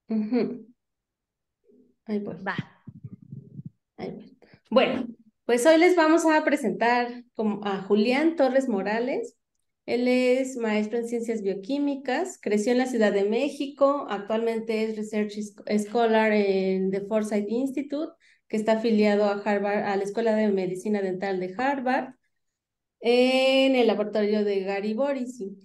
Ujú. Ahí voy, Va. ahí voy. Bueno, pues hoy les vamos a presentar a Julián Torres Morales. Él es maestro en ciencias bioquímicas, creció en la Ciudad de México, actualmente es Research Scholar en The Forsyth Institute, que está afiliado a Harvard, a la Escuela de Medicina Dental de Harvard, en el laboratorio de Gary Borisi.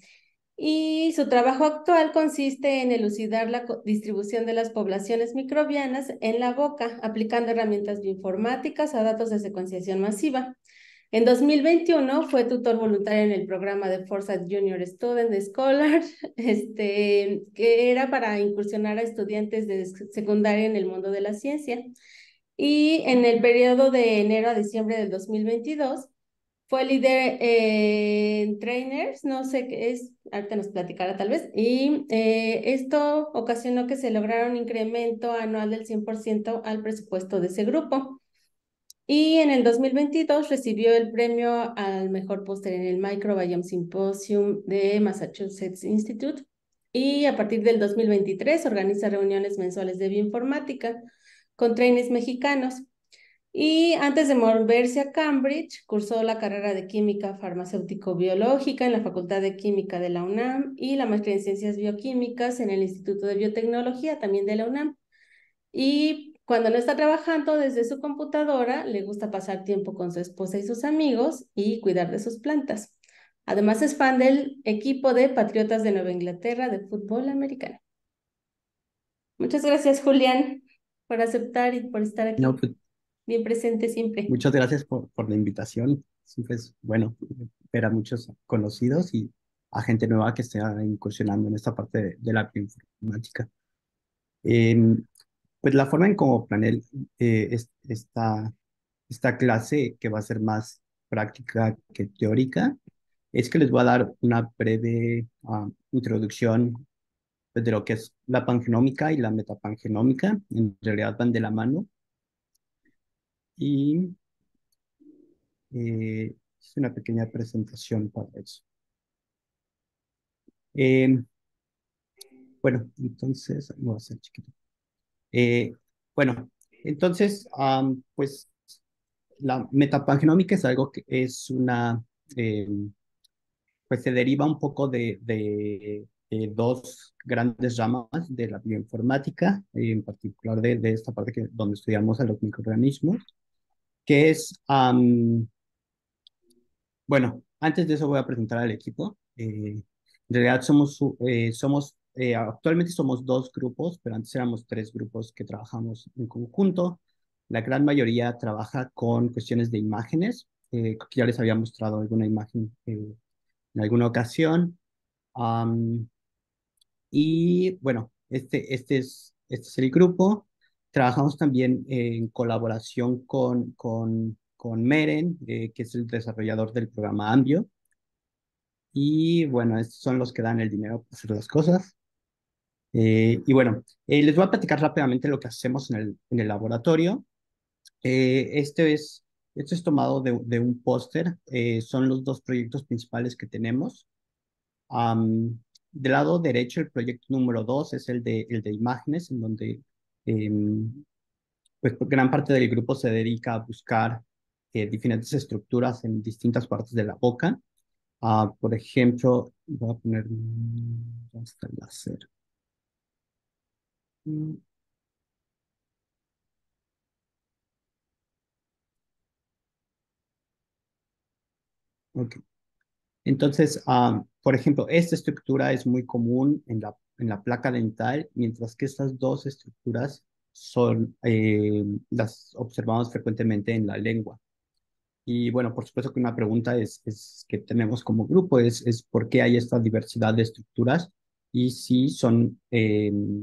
Y su trabajo actual consiste en elucidar la distribución de las poblaciones microbianas en la boca, aplicando herramientas bioinformáticas a datos de secuenciación masiva. En 2021 fue tutor voluntario en el programa de Forsyth Junior Student Scholar, que era para incursionar a estudiantes de secundaria en el mundo de la ciencia. Y en el periodo de enero a diciembre del 2022 fue líder en trainers, no sé qué es, ahorita nos platicará tal vez, y esto ocasionó que se lograra un incremento anual del 100% al presupuesto de ese grupo. Y en el 2022 recibió el premio al mejor póster en el Microbiome Symposium de Massachusetts Institute. Y a partir del 2023 organiza reuniones mensuales de bioinformática con trainees mexicanos. Y antes de moverse a Cambridge, cursó la carrera de Química Farmacéutico-Biológica en la Facultad de Química de la UNAM y la maestría en Ciencias Bioquímicas en el Instituto de Biotecnología, también de la UNAM. Y cuando no está trabajando desde su computadora, le gusta pasar tiempo con su esposa y sus amigos y cuidar de sus plantas. Además, es fan del equipo de Patriotas de Nueva Inglaterra de fútbol americano. Muchas gracias, Julián, por aceptar y por estar No, aquí, pues bien presente siempre. muchas gracias por la invitación. Siempre es bueno ver a muchos conocidos y a gente nueva que esté incursionando en esta parte de la bioinformática. Em, pues la forma en cómo planeé esta clase, que va a ser más práctica que teórica, es que les voy a dar una breve introducción, pues, de lo que es la pangenómica y la metapangenómica. En realidad van de la mano y es una pequeña presentación para eso. Eh, bueno, entonces, no va a ser chiquito. Eh, bueno, entonces, pues la metapangenómica es algo que es eh, pues se deriva un poco de dos grandes ramas de la bioinformática, en particular de esta parte donde estudiamos a los microorganismos, que es, bueno, antes de eso voy a presentar al equipo. En realidad actualmente somos dos grupos, pero antes éramos tres grupos que trabajamos en conjunto. La gran mayoría trabaja con cuestiones de imágenes. Creo que ya les había mostrado alguna imagen en alguna ocasión. Am, y bueno, este es el grupo. Trabajamos también en colaboración con Meren, que es el desarrollador del programa Ambio. Y bueno, estos son los que dan el dinero para hacer las cosas. Y bueno, les voy a platicar rápidamente lo que hacemos en el laboratorio. Eh, este es, Esto es tomado de un póster. Son los dos proyectos principales que tenemos. Del lado derecho, el proyecto número 2 es el de imágenes, en donde pues gran parte del grupo se dedica a buscar diferentes estructuras en distintas partes de la boca. Por ejemplo, voy a poner, ¿dónde está el láser? Mm, ok. Entonces, por ejemplo, esta estructura es muy común en la placa dental, mientras que estas dos estructuras las observamos frecuentemente en la lengua. Y bueno, por supuesto que una pregunta es que tenemos como grupo es por qué hay esta diversidad de estructuras y si son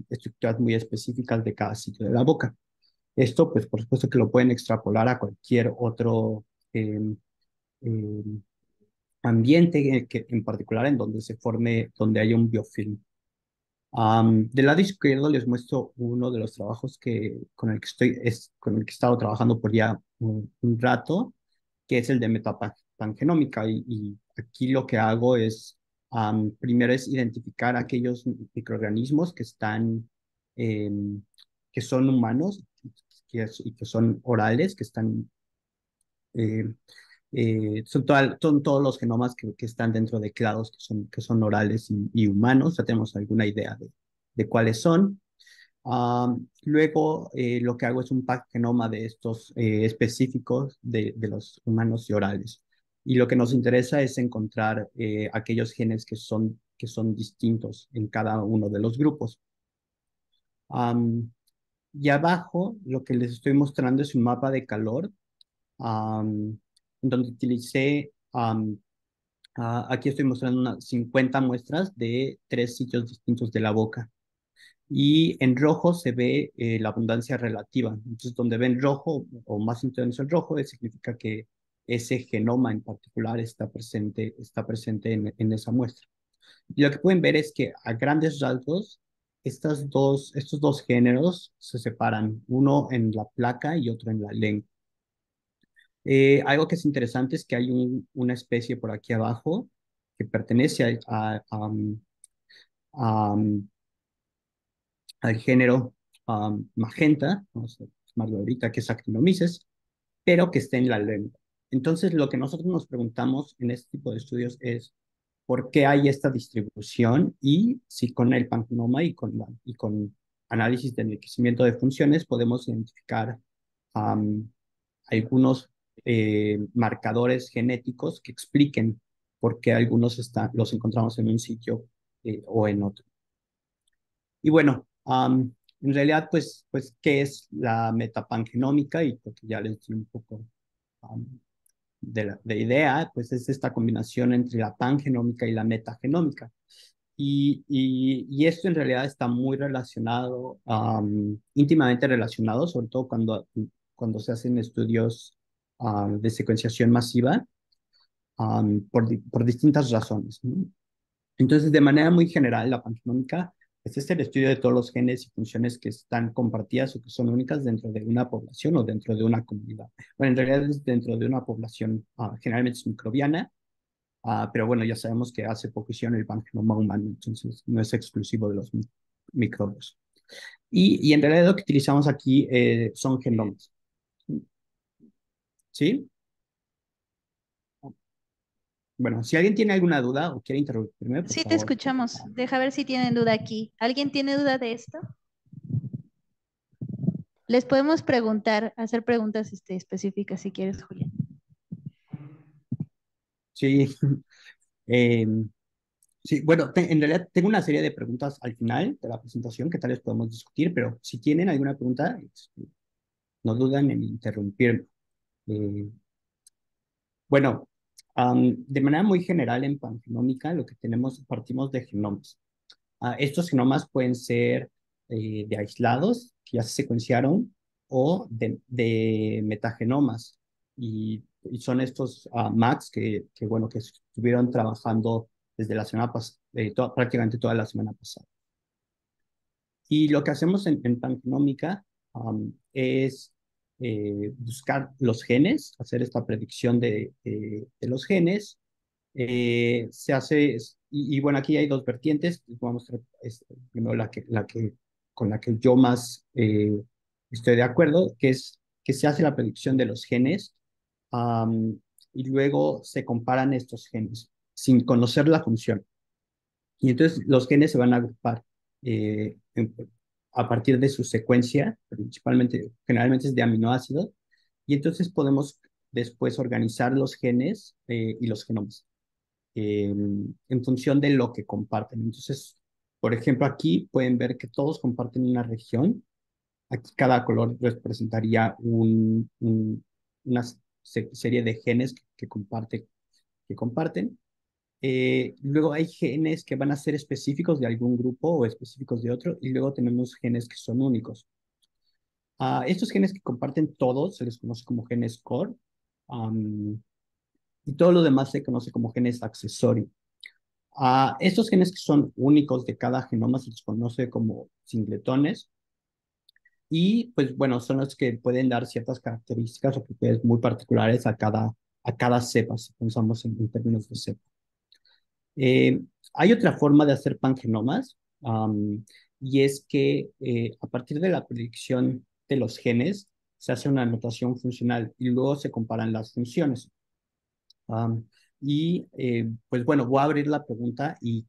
estructuras muy específicas de cada sitio de la boca. Esto, pues por supuesto que lo pueden extrapolar a cualquier otro em, em, ambiente en particular en donde se forme, donde haya un biofilm. Del lado izquierdo les muestro uno de los trabajos con el que con el que he estado trabajando por ya un rato, que es el de metapangenómica. Y aquí lo que hago es, primero es identificar aquellos microorganismos que están em, que son humanos y que son orales, que están, eh, son todos los genomas que están dentro de clados que son orales y humanos. Ya tenemos alguna idea de cuáles son. Luego, lo que hago es un pack genoma de estos específicos de los humanos y orales. Y lo que nos interesa es encontrar aquellos genes que son distintos en cada uno de los grupos. Am, y abajo, lo que les estoy mostrando es un mapa de calor, en donde utilicé, aquí estoy mostrando unas 50 muestras de 3 sitios distintos de la boca. Y en rojo se ve la abundancia relativa. Entonces, donde ven rojo o más intenso el rojo, significa que ese genoma en particular está presente en esa muestra. Y lo que pueden ver es que a grandes rasgos, estos dos géneros se separan, uno en la placa y otro en la lengua. Algo que es interesante es que hay una especie por aquí abajo que pertenece a, al género magenta, vamos a llamarlo ahorita, que es Actinomyces, pero que está en la lengua. Entonces, lo que nosotros nos preguntamos en este tipo de estudios es por qué hay esta distribución y si con el pangenoma y con análisis de enriquecimiento de funciones podemos identificar um, algunos marcadores genéticos que expliquen por qué algunos los encontramos en un sitio o en otro. Y bueno, en realidad, pues, ¿qué es la metapangenómica? Y porque ya les di un poco um, de idea, pues es esta combinación entre la pangenómica y la metagenómica. Y esto en realidad está muy relacionado, íntimamente relacionado, sobre todo cuando se hacen estudios de secuenciación masiva, por distintas razones, ¿no? Entonces, de manera muy general, la pangenómica pues, es el estudio de todos los genes y funciones que están compartidas o que son únicas dentro de una población o dentro de una comunidad. Bueno, en realidad es dentro de una población, generalmente es microbiana, pero bueno, ya sabemos que hace poco hicieron el pangenoma humano, entonces no es exclusivo de los microbios. Y en realidad lo que utilizamos aquí son genomas, ¿sí? Bueno, si alguien tiene alguna duda o quiere interrumpirme, por Sí, te favor. escuchamos. Deja ver si tienen duda aquí. ¿Alguien tiene duda de esto? Les podemos preguntar, hacer preguntas específicas si quieres, Julián. Sí, eh, sí, bueno, en realidad tengo una serie de preguntas al final de la presentación que tal vez podemos discutir, pero si tienen alguna pregunta, no duden en interrumpirme. Eh, bueno, de manera muy general en pangenómica, lo que tenemos, partimos de genomas. Estos genomas pueden ser de aislados, que ya se secuenciaron, o de metagenomas. Y son estos MACs bueno, que estuvieron trabajando desde la semana pasada, prácticamente toda la semana pasada. Y lo que hacemos en pangenómica es buscar los genes, hacer esta predicción de los genes. Se hace, bueno, aquí hay dos vertientes. Vamos a mostrar primero con la que yo más estoy de acuerdo, que es que se hace la predicción de los genes am, y luego se comparan estos genes sin conocer la función. Y entonces los genes se van a agrupar eh, en- a partir de su secuencia, principalmente, generalmente es de aminoácidos, y entonces podemos después organizar los genes y los genomas en función de lo que comparten. Entonces, por ejemplo, aquí pueden ver que todos comparten una región. Aquí cada color representaría una serie de genes que comparten. Luego hay genes que van a ser específicos de algún grupo o específicos de otro, y luego tenemos genes que son únicos. Estos genes que comparten todos se les conoce como genes core, y todo lo demás se conoce como genes accesorios. Estos genes que son únicos de cada genoma se les conoce como singletones, y pues bueno, son los que pueden dar ciertas características o propiedades muy particulares a cada cepa, si pensamos en términos de cepa. Hay otra forma de hacer pangenomas, y es que a partir de la predicción de los genes se hace una anotación funcional y luego se comparan las funciones. Am, pues bueno, voy a abrir la pregunta y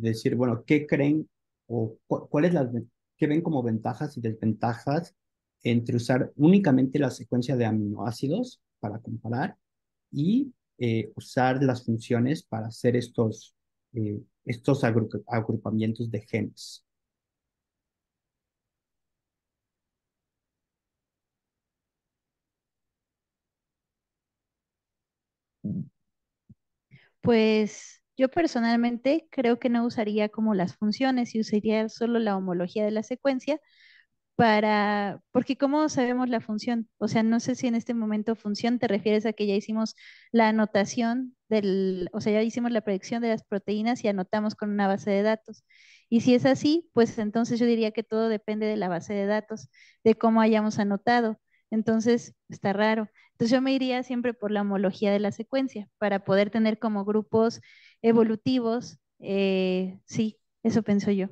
decir, bueno, ¿qué creen o cuál es qué ven como ventajas y desventajas entre usar únicamente la secuencia de aminoácidos para comparar y usar las funciones para hacer estos agrupamientos de genes? Pues yo personalmente creo que no usaría como las funciones y usaría solo la homología de la secuencia porque ¿cómo sabemos la función? O sea, no sé si en este momento función te refieres a que ya hicimos la anotación o sea, ya hicimos la predicción de las proteínas y anotamos con una base de datos. Y si es así, pues entonces yo diría que todo depende de la base de datos, de cómo hayamos anotado. Entonces, está raro. Entonces yo me iría siempre por la homología de la secuencia para poder tener como grupos evolutivos. Sí, eso pienso yo.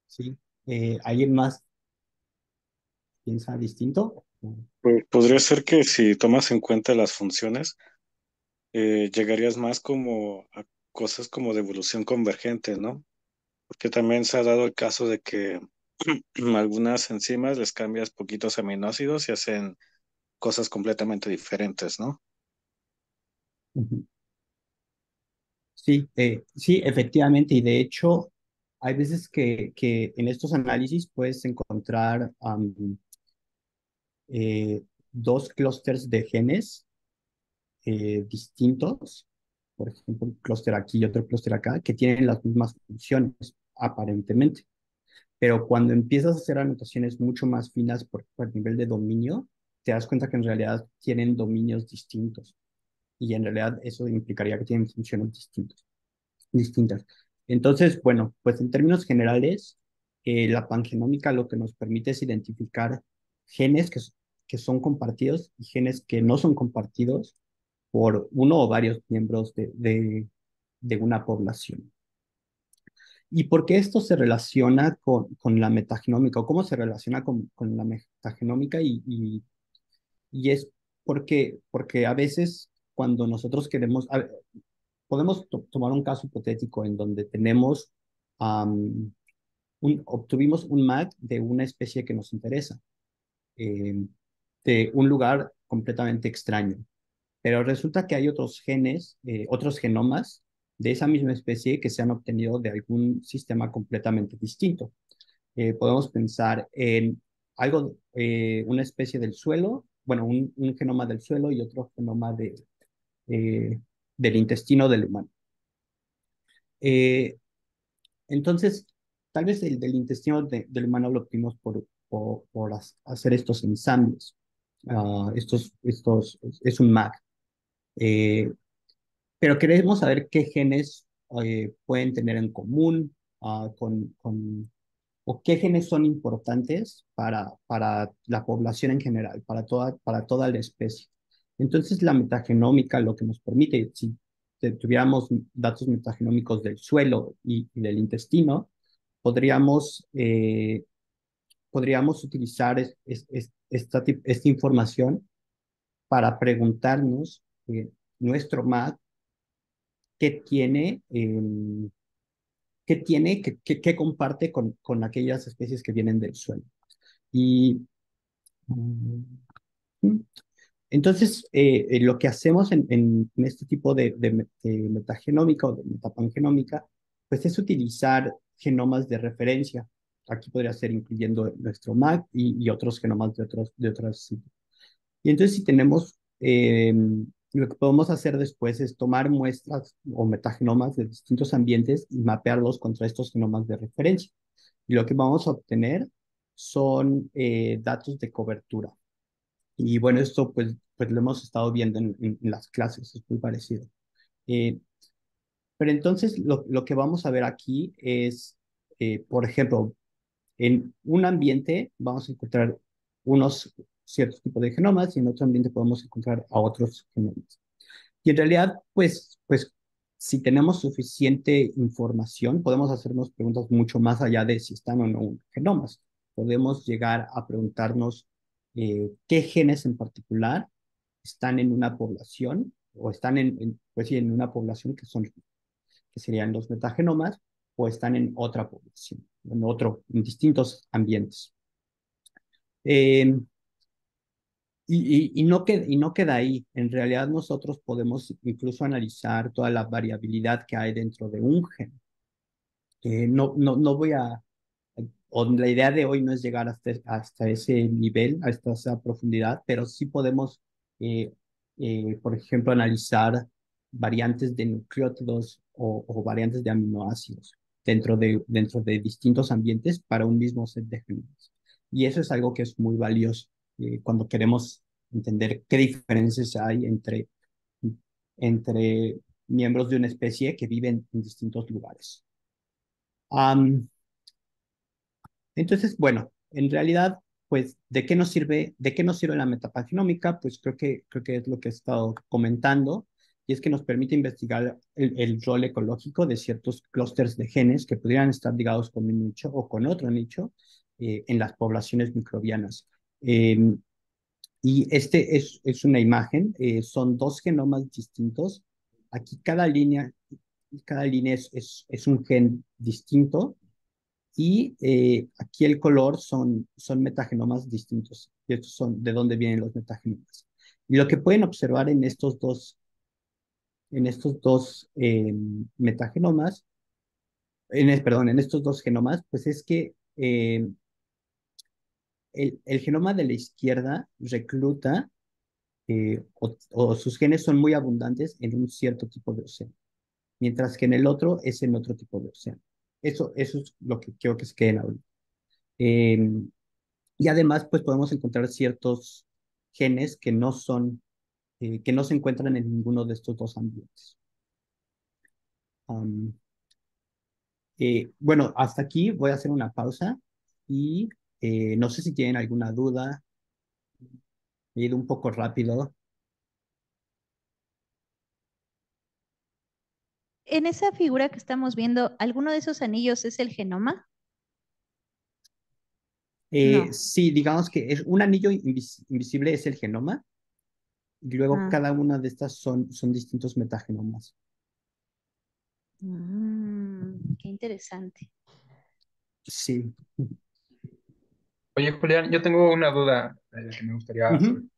¿Sí? ¿Alguien más piensa distinto? Pues podría ser que si tomas en cuenta las funciones, llegarías más como a cosas como de evolución convergente, ¿no? Porque también se ha dado el caso de que algunas enzimas les cambias poquitos aminoácidos y hacen cosas completamente diferentes, ¿no? Ujú. Sí, sí, efectivamente, y de hecho, hay veces que en estos análisis puedes encontrar eh, dos clústeres de genes distintos, por ejemplo, un clúster aquí y otro clúster acá, que tienen las mismas funciones, aparentemente. Pero cuando empiezas a hacer anotaciones mucho más finas por nivel de dominio, te das cuenta que en realidad tienen dominios distintos. Y en realidad eso implicaría que tienen funciones distintas. Entonces, bueno, pues en términos generales, la pangenómica lo que nos permite es identificar genes que son compartidos y genes que no son compartidos por uno o varios miembros de una población. ¿Y por qué esto se relaciona con la metagenómica o cómo se relaciona con la metagenómica? Y es porque a veces cuando nosotros queremos, podemos tomar un caso hipotético en donde am, obtuvimos un MAC de una especie que nos interesa, eh, de un lugar completamente extraño. Pero resulta que hay otros genes, otros genomas de esa misma especie que se han obtenido de algún sistema completamente distinto. Podemos pensar en una especie del suelo, bueno, un genoma del suelo y otro genoma eh, del intestino del humano. Eh, entonces, tal vez el del intestino del humano lo obtuvimos por hacer estos ensambles. Es un MAC. Eh, pero queremos saber qué genes pueden tener en común o qué genes son importantes para la población en general, para toda la especie. Entonces, la metagenómica lo que nos permite, si tuviéramos datos metagenómicos del suelo y del intestino, podríamos utilizar esta información para preguntarnos nuestro MAT qué tiene, qué comparte con aquellas especies que vienen del suelo. Y mm, entonces, lo que hacemos en este tipo de metagenómica o de metapangenómica, pues es utilizar genomas de referencia. Aquí podría ser incluyendo nuestro MAC y otros genomas de otros sitios. Y entonces, si tenemos, lo que podemos hacer después es tomar muestras o metagenomas de distintos ambientes y mapearlos contra estos genomas de referencia. Y lo que vamos a obtener son datos de cobertura. Y bueno, esto pues lo hemos estado viendo en las clases, es muy parecido. Eh, pero entonces lo que vamos a ver aquí es, por ejemplo, en un ambiente vamos a encontrar unos ciertos tipos de genomas y en otro ambiente podemos encontrar a otros genomas. Y en realidad, pues si tenemos suficiente información, podemos hacernos preguntas mucho más allá de si están o no en genomas. Podemos llegar a preguntarnos qué genes en particular están en una población o están pues sí, en una población que serían los metagenomas o están en otra población, en distintos ambientes. Eh, y no queda ahí. En realidad nosotros podemos incluso analizar toda la variabilidad que hay dentro de un gen. No voy o la idea de hoy no es llegar hasta ese nivel, hasta esa profundidad, pero sí podemos, eh, por ejemplo, analizar variantes de nucleótidos o variantes de aminoácidos dentro de distintos ambientes para un mismo set de genes. Y eso es algo que es muy valioso cuando queremos entender qué diferencias hay entre miembros de una especie que viven en distintos lugares. Entonces, bueno, en realidad, pues, de qué nos sirve la metapagenómica? Pues creo que es lo que he estado comentando, y es que nos permite investigar el rol ecológico de ciertos clústeres de genes que pudieran estar ligados con un nicho o con otro nicho en las poblaciones microbianas. Eh, y es una imagen, son dos genomas distintos. Aquí cada línea es un gen distinto y aquí el color son metagenomas distintos. Y estos son de dónde vienen los metagenomas. Y lo que pueden observar en estos dos metagenomas, perdón, en estos dos genomas, pues es que el genoma de la izquierda recluta o sus genes son muy abundantes en un cierto tipo de océano, mientras que en el otro es en otro tipo de océano. Eso es lo que quiero que se queden ahorita. Eh, Y además, pues podemos encontrar ciertos genes que no se encuentran en ninguno de estos dos ambientes. Am, bueno, hasta aquí voy a hacer una pausa y no sé si tienen alguna duda. He ido un poco rápido. En esa figura que estamos viendo, ¿alguno de esos anillos es el genoma? No. Sí, digamos que es un anillo invisible es el genoma y luego Ah, cada una de estas son distintos metagenomas. qué interesante. Sí. Oye, Julián, yo tengo una duda que me gustaría saber. Ujú.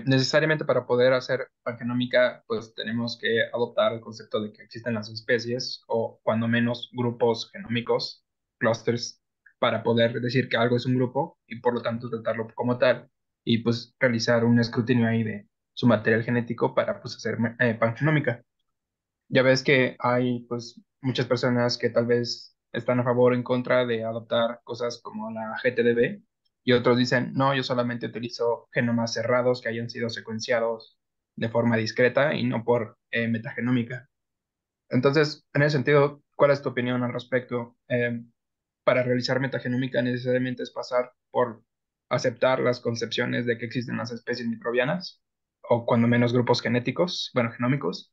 Necesariamente para poder hacer pangenómica, pues tenemos que adoptar el concepto de que existen las especies o cuando menos grupos genómicos, clusters, para poder decir que algo es un grupo y por lo tanto tratarlo como tal y pues realizar un escrutinio ahí de su material genético para pues hacer pangenómica. Ya ves que hay pues muchas personas que tal vez están a favor o en contra de adoptar cosas como la GTDB y otros dicen, no, yo solamente utilizo genomas cerrados que hayan sido secuenciados de forma discreta y no por metagenómica. Entonces, en ese sentido, ¿cuál es tu opinión al respecto? Para realizar metagenómica necesariamente es pasar por aceptar las concepciones de que existen las especies microbianas o cuando menos grupos genéticos, bueno, genómicos.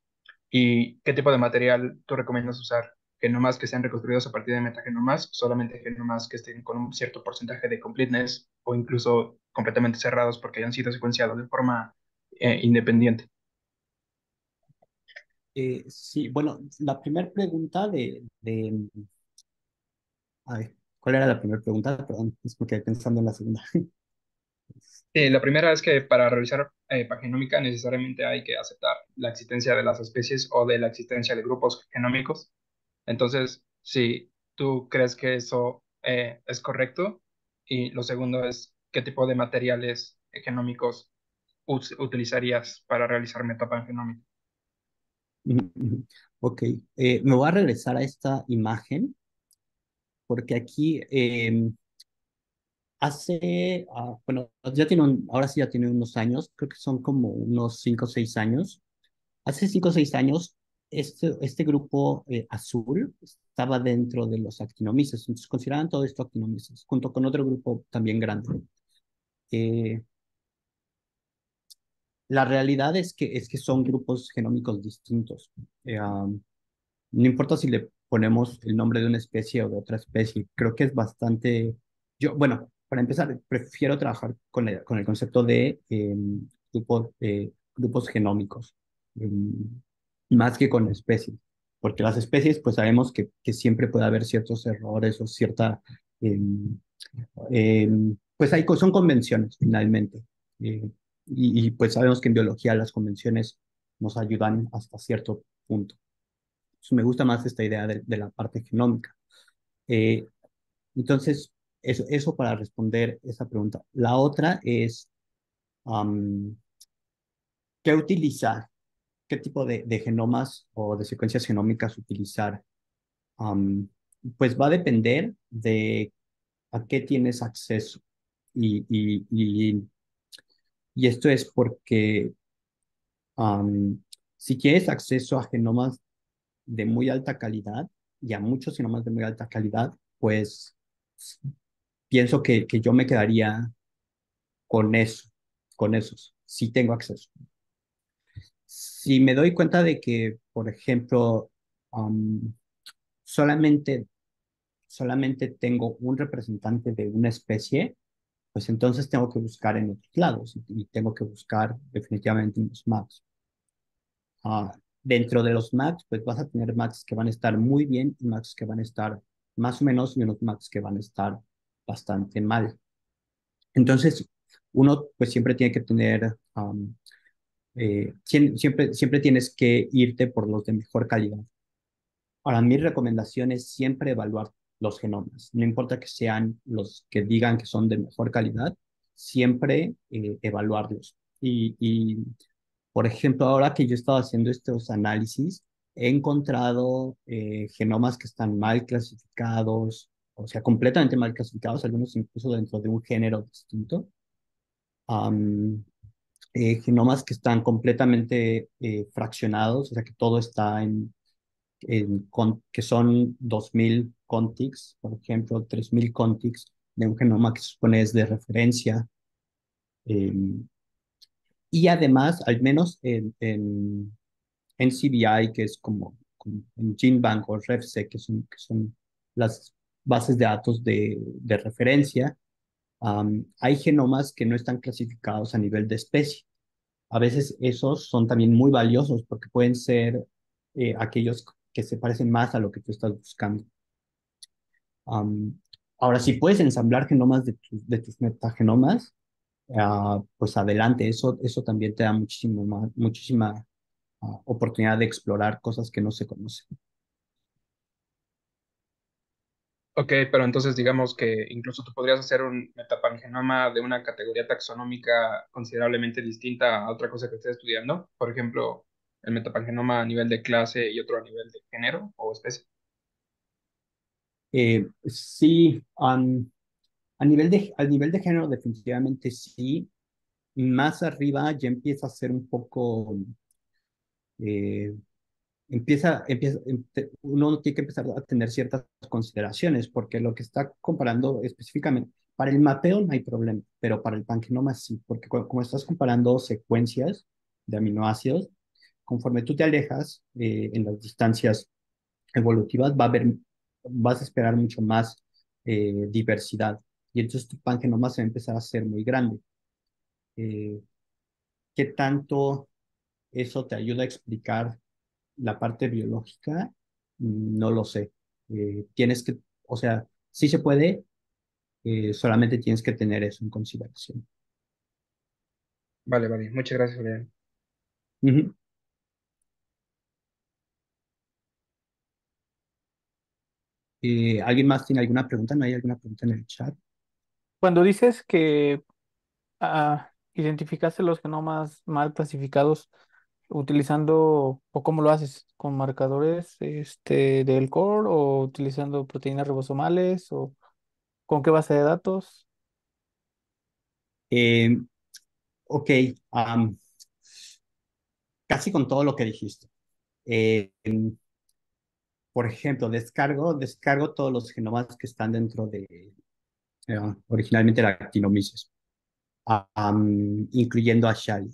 ¿Y qué tipo de material tú recomiendas usar? ¿Genomas que sean reconstruidos a partir de metagenomas? ¿Solamente genomas que estén con un cierto porcentaje de completeness o incluso completamente cerrados porque hayan sido secuenciados de forma independiente? Sí, bueno, la primera pregunta a ver, ¿cuál era la primera pregunta? Perdón, es porque pensando en la segunda. La primera es que para realizar pagenómica necesariamente hay que aceptar la existencia de las especies o de la existencia de grupos genómicos. Entonces, si tú crees que eso es correcto, y lo segundo es qué tipo de materiales genómicos utilizarías para realizar metapangenómica. Ok, me voy a regresar a esta imagen porque aquí bueno, ahora sí ya tiene unos años, creo que son como unos 5 o 6 años. Hace 5 o 6 años, este grupo azul estaba dentro de los actinomyces, entonces consideraban todo esto actinomyces, junto con otro grupo también grande. Eh, la realidad es que son grupos genómicos distintos. No importa si le ponemos el nombre de una especie o de otra especie, creo que es bastante... Bueno, para empezar, prefiero trabajar con el concepto de grupos genómicos, más que con especies, porque las especies, pues sabemos que siempre puede haber ciertos errores o cierta... em, pues son convenciones finalmente. Eh, pues sabemos que en biología las convenciones nos ayudan hasta cierto punto. Entonces, me gusta más esta idea de la parte genómica. Eh, entonces, eso para responder esa pregunta. La otra es, um, ¿qué utilizar? ¿Qué tipo de genomas o de secuencias genómicas utilizar? Um, pues va a depender de a qué tienes acceso. Y, y, y, y esto es porque si tienes acceso a genomas de muy alta calidad y a muchos genomas de muy alta calidad, pues pienso que yo me quedaría con eso, con esos, si tengo acceso. Si me doy cuenta de que, por ejemplo, um, solamente, solamente tengo un representante de una especie, pues entonces tengo que buscar en otros lados y tengo que buscar definitivamente en los maps. Dentro de los maps, pues vas a tener maps que van a estar muy bien y maps que van a estar más o menos y unos maps que van a estar bastante mal. Entonces, uno pues siempre tiene que tener, siempre tienes que irte por los de mejor calidad. Ahora, mi recomendación es siempre evaluar los genomas. No importa que sean los que digan que son de mejor calidad, siempre evaluarlos. Por ejemplo, ahora que yo he estado haciendo estos análisis, he encontrado genomas que están mal clasificados, o sea, completamente mal clasificados, algunos incluso dentro de un género distinto. Am, Genomas que están completamente fraccionados, o sea, que todo está que son 2000 contigs, por ejemplo, 3000 contigs de un genoma que se supone es de referencia. em, y además, al menos en CBI, que es como en GenBank o RefSeq, que son las bases de datos de referencia, hay genomas que no están clasificados a nivel de especie. A veces esos son también muy valiosos porque pueden ser aquellos que se parecen más a lo que tú estás buscando. Am, Ahora, si puedes ensamblar genomas de tus metagenomas, pues adelante, eso también te da muchísima oportunidad de explorar cosas que no se conocen. Ok, pero entonces digamos que incluso tú podrías hacer un metapangenoma de una categoría taxonómica considerablemente distinta a otra cosa que estés estudiando. Por ejemplo, el metapangenoma a nivel de clase y otro a nivel de género o especie. Sí, al nivel de género definitivamente sí. Más arriba ya empieza a ser un poco, eh, uno tiene que empezar a tener ciertas consideraciones, porque lo que está comparando específicamente, para el mapeo no hay problema, pero para el pangenoma sí, porque como estás comparando secuencias de aminoácidos, conforme tú te alejas en las distancias evolutivas, vas a esperar mucho más diversidad, y entonces tu pangenoma se va a empezar a hacer muy grande. Eh, ¿Qué tanto eso te ayuda a explicar la parte biológica? No lo sé. O sea, sí se puede, solamente tienes que tener eso en consideración. Vale, vale. Muchas gracias, Julián. Ujú. ¿Alguien más tiene alguna pregunta? ¿No hay alguna pregunta en el chat? Cuando dices que identificaste los genomas mal clasificados utilizando, o cómo lo haces, con marcadores del core o utilizando proteínas ribosomales o con qué base de datos. Eh, ok, am, casi con todo lo que dijiste. Por ejemplo, descargo todos los genomas que están dentro de originalmente la actinomices, incluyendo a Shally.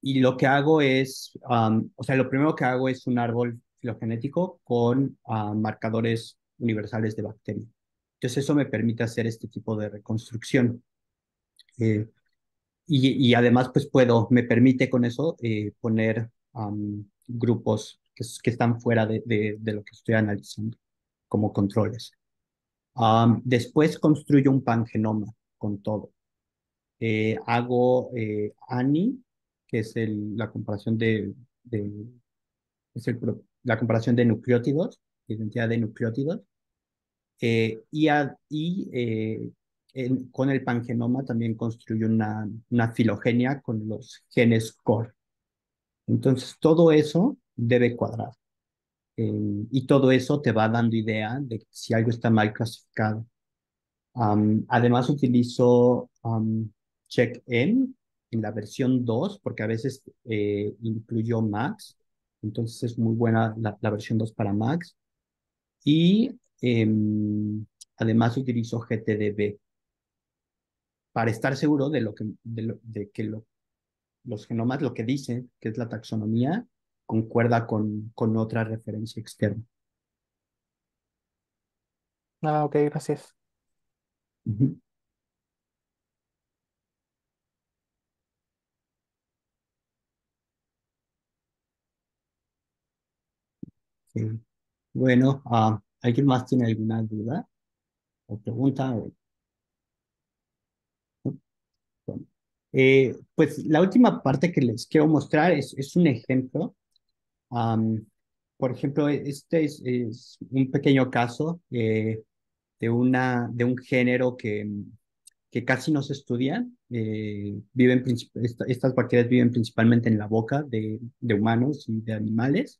Y lo que hago es, o sea, lo primero que hago es un árbol filogenético con marcadores universales de bacterias. Entonces eso me permite hacer este tipo de reconstrucción. Eh, y además, pues me permite con eso poner grupos que están fuera de lo que estoy analizando como controles. Después construyo un pangenoma con todo. Hago ANI, que es la comparación de, la comparación de nucleótidos, identidad de nucleótidos, con el pangenoma también construyo una filogenia con los genes core. Entonces, todo eso debe cuadrar. Y todo eso te va dando idea de si algo está mal clasificado. Además, utilizo check-in en la versión 2 porque a veces incluyo Max. Entonces, es muy buena la versión 2 para Max. Y además utilizo GTDB para estar seguro de que los genomas, lo que dice, que es la taxonomía, concuerda con otra referencia externa. Ah, ok, gracias. Ujú. Sí. Bueno, ¿alguien más tiene alguna duda o pregunta? Bueno, pues la última parte que les quiero mostrar es un ejemplo. Am, por ejemplo, este es un pequeño caso de un género que casi no se estudia. Estas bacterias viven principalmente en la boca de humanos y de animales.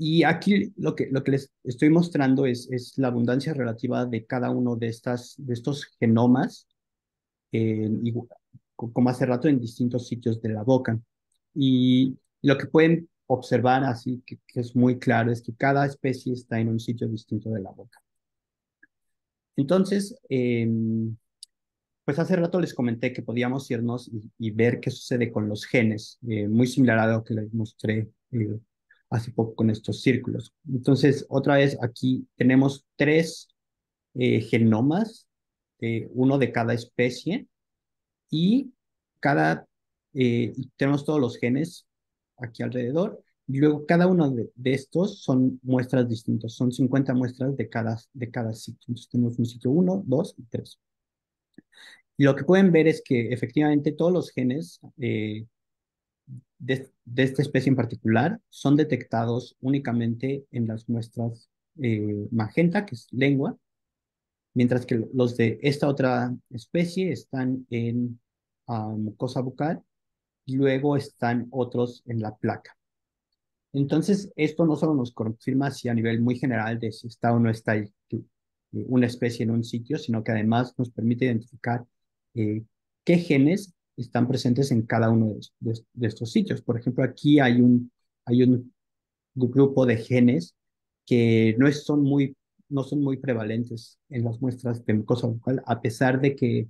Y aquí lo que les estoy mostrando es la abundancia relativa de cada uno de estos genomas, como hace rato, en distintos sitios de la boca. Y lo que pueden observar, así que es muy claro, es que cada especie está en un sitio distinto de la boca. Entonces, pues hace rato les comenté que podíamos irnos y ver qué sucede con los genes, muy similar a lo que les mostré hace poco con estos círculos. Entonces, otra vez aquí tenemos tres genomas, uno de cada especie, y tenemos todos los genes aquí alrededor. Y luego cada uno de estos son muestras distintas, son 50 muestras de cada sitio. Entonces tenemos un sitio uno, 2 y 3. Y lo que pueden ver es que efectivamente todos los genes de esta especie en particular son detectados únicamente en las muestras magenta, que es lengua, mientras que los de esta otra especie están en mucosa bucal y luego están otros en la placa. Entonces, esto no solo nos confirma si a nivel muy general de si está o no está una especie en un sitio, sino que además nos permite identificar eh, qué genes están presentes en cada uno de estos sitios. Por ejemplo, aquí hay un grupo de genes que no son muy prevalentes en las muestras de mucosa bucal, a pesar de que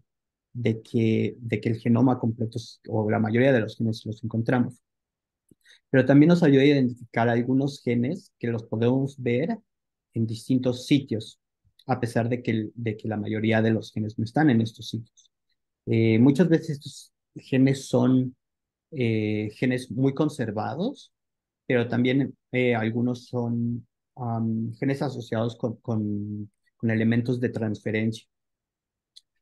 el genoma completo o la mayoría de los genes los encontramos. Pero también nos ayuda a identificar algunos genes que los podemos ver en distintos sitios, a pesar de que la mayoría de los genes no están en estos sitios. Muchas veces estos genes son genes muy conservados, pero también algunos son genes asociados con elementos de transferencia.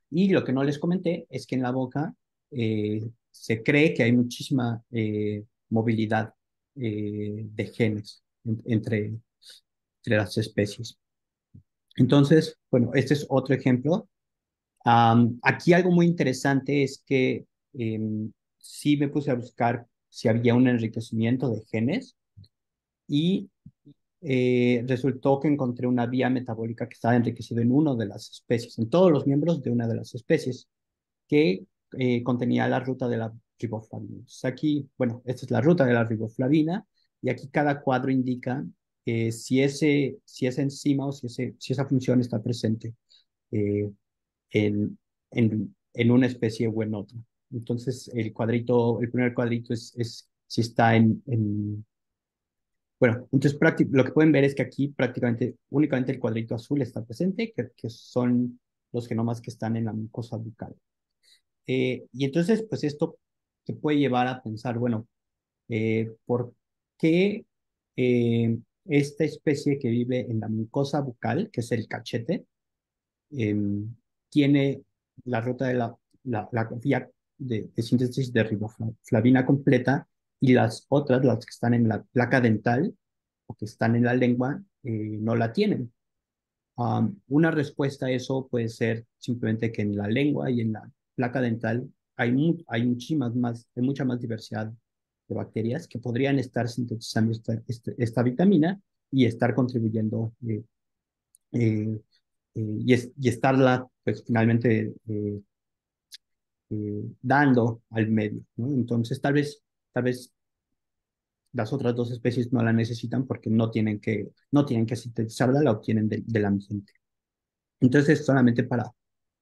Y lo que no les comenté es que en la boca se cree que hay muchísima movilidad de genes entre las especies. Entonces, bueno, este es otro ejemplo. Aquí algo muy interesante es que sí me puse a buscar si había un enriquecimiento de genes y resultó que encontré una vía metabólica que estaba enriquecida en una de las especies, en todos los miembros de una de las especies, que contenía la ruta de la riboflavina. Entonces aquí, bueno, esta es la ruta de la riboflavina y aquí cada cuadro indica si esa enzima o si esa función está presente eh, en una especie o en otra. Entonces, el primer cuadrito es si está bueno, entonces lo que pueden ver es que aquí prácticamente únicamente el cuadrito azul está presente, que son los genomas que están en la mucosa bucal. Y entonces, pues esto te puede llevar a pensar, bueno, ¿por qué esta especie que vive en la mucosa bucal, que es el cachete, tiene la ruta de la vía de síntesis de riboflavina completa y las otras, las que están en la placa dental o que están en la lengua, no la tienen? Una respuesta a eso puede ser simplemente que en la lengua y en la placa dental hay hay mucha más diversidad de bacterias que podrían estar sintetizando esta vitamina y estar contribuyendo eh, y estarla, pues finalmente dando al medio, ¿no? Entonces, tal vez las otras dos especies no la necesitan porque no tienen que sintetizarla, la obtienen del ambiente. Entonces, solamente para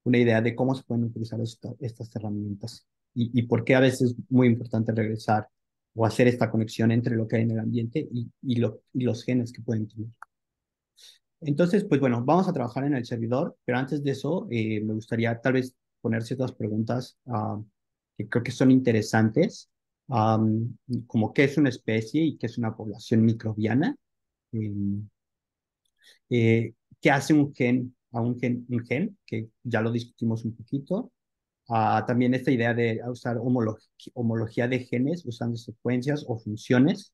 una idea de cómo se pueden utilizar estas herramientas y por qué a veces es muy importante regresar o hacer esta conexión entre lo que hay en el ambiente y los genes que pueden tener. Entonces, pues bueno, vamos a trabajar en el servidor, pero antes de eso, me gustaría tal vez poner ciertas preguntas que creo que son interesantes, como qué es una especie y qué es una población microbiana. em, ¿Qué hace un gen, que ya lo discutimos un poquito? También esta idea de usar homología de genes usando secuencias o funciones.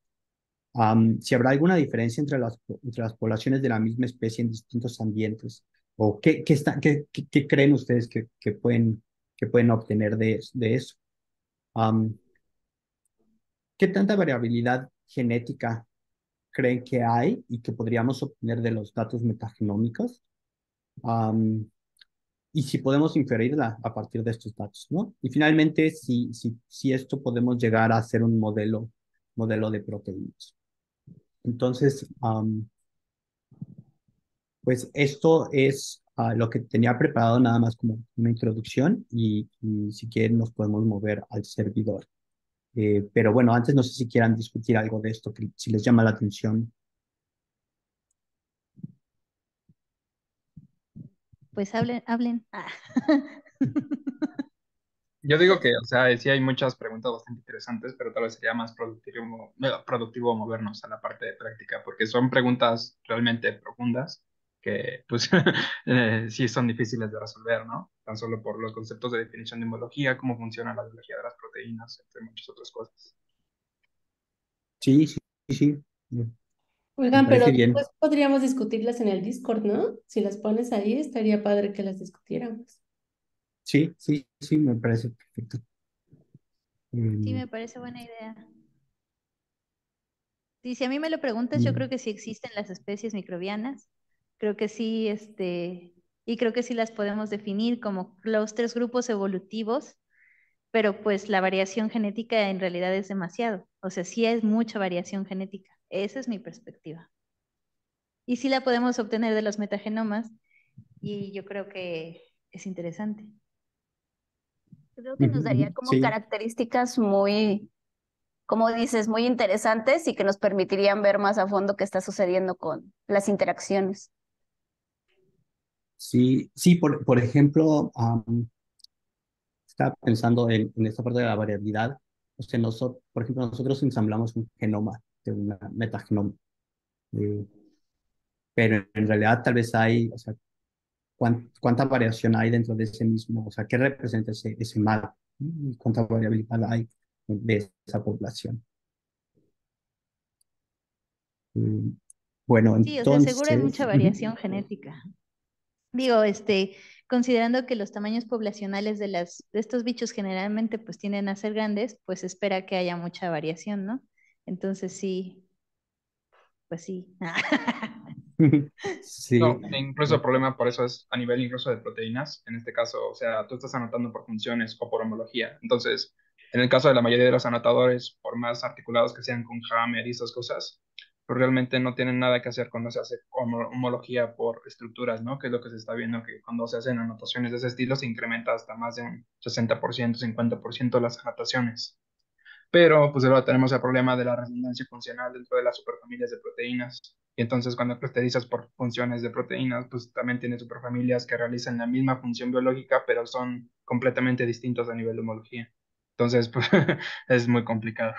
Si habrá alguna diferencia entre las poblaciones de la misma especie en distintos ambientes, o qué creen ustedes que pueden obtener de eso. Am, ¿Qué tanta variabilidad genética creen que hay y que podríamos obtener de los datos metagenómicos? Am, y si podemos inferirla a partir de estos datos, ¿no? Y finalmente, si esto podemos llegar a hacer un modelo de proteínas. Entonces, pues esto es lo que tenía preparado nada más como una introducción y si quieren nos podemos mover al servidor. Pero bueno, antes no sé si quieran discutir algo de esto, que, si les llama la atención. Pues hablen, hablen. Ah. Yo digo que, o sea, sí hay muchas preguntas bastante interesantes, pero tal vez sería más productivo movernos a la parte de práctica, porque son preguntas realmente profundas que, pues, sí son difíciles de resolver, ¿no? Tan solo por los conceptos de definición de homología, cómo funciona la biología de las proteínas, entre muchas otras cosas. Sí, sí, sí, sí. Me Oigan, pero parece después bien. podríamos discutirlas en el Discord, ¿no? Si las pones ahí, estaría padre que las discutiéramos. Sí, sí, sí, me parece perfecto. Sí, Em, me parece buena idea. Sí, si a mí me lo preguntas, yo mm, creo que sí existen las especies microbianas. Creo que sí, y creo que sí las podemos definir como los tres grupos evolutivos, pero pues la variación genética en realidad es demasiado. O sea, sí es mucha variación genética. Esa es mi perspectiva. Y sí la podemos obtener de los metagenomas y yo creo que es interesante. Creo que ujú, nos daría ujú, como sí, características muy, como dices, muy interesantes y que nos permitirían ver más a fondo qué está sucediendo con las interacciones. sí, sí, por ejemplo, estaba pensando en esta parte de la variabilidad. O sea, por ejemplo, nosotros ensamblamos un genoma de una metagenoma, eh, pero en realidad tal vez o sea, cuánta variación hay dentro de ese mismo, o sea, qué representa ese mal, ¿no? Y cuánta variabilidad hay de esa población. Eh, bueno, Sí, o sea, seguro hay entonces, mucha variación genética. Digo, considerando que los tamaños poblacionales de estos bichos generalmente pues tienden a ser grandes, pues se espera que haya mucha variación, ¿no? Entonces sí, pues sí. sí, No, e incluso el problema por eso es a nivel incluso de proteínas. En este caso, o sea, tú estás anotando por funciones o por homología. Entonces, en el caso de la mayoría de los anotadores, por más articulados que sean con Hammer y esas cosas, pero realmente no tienen nada que hacer cuando se hace homología por estructuras, ¿no? Que es lo que se está viendo, que cuando se hacen anotaciones de ese estilo se incrementa hasta más de un 60%, 50% las anotaciones. Pero pues luego tenemos el problema de la redundancia funcional dentro de las superfamilias de proteínas. Y entonces cuando clusterizas por funciones de proteínas, pues también tienes superfamilias que realizan la misma función biológica, pero son completamente distintos a nivel de homología. Entonces, pues es muy complicado.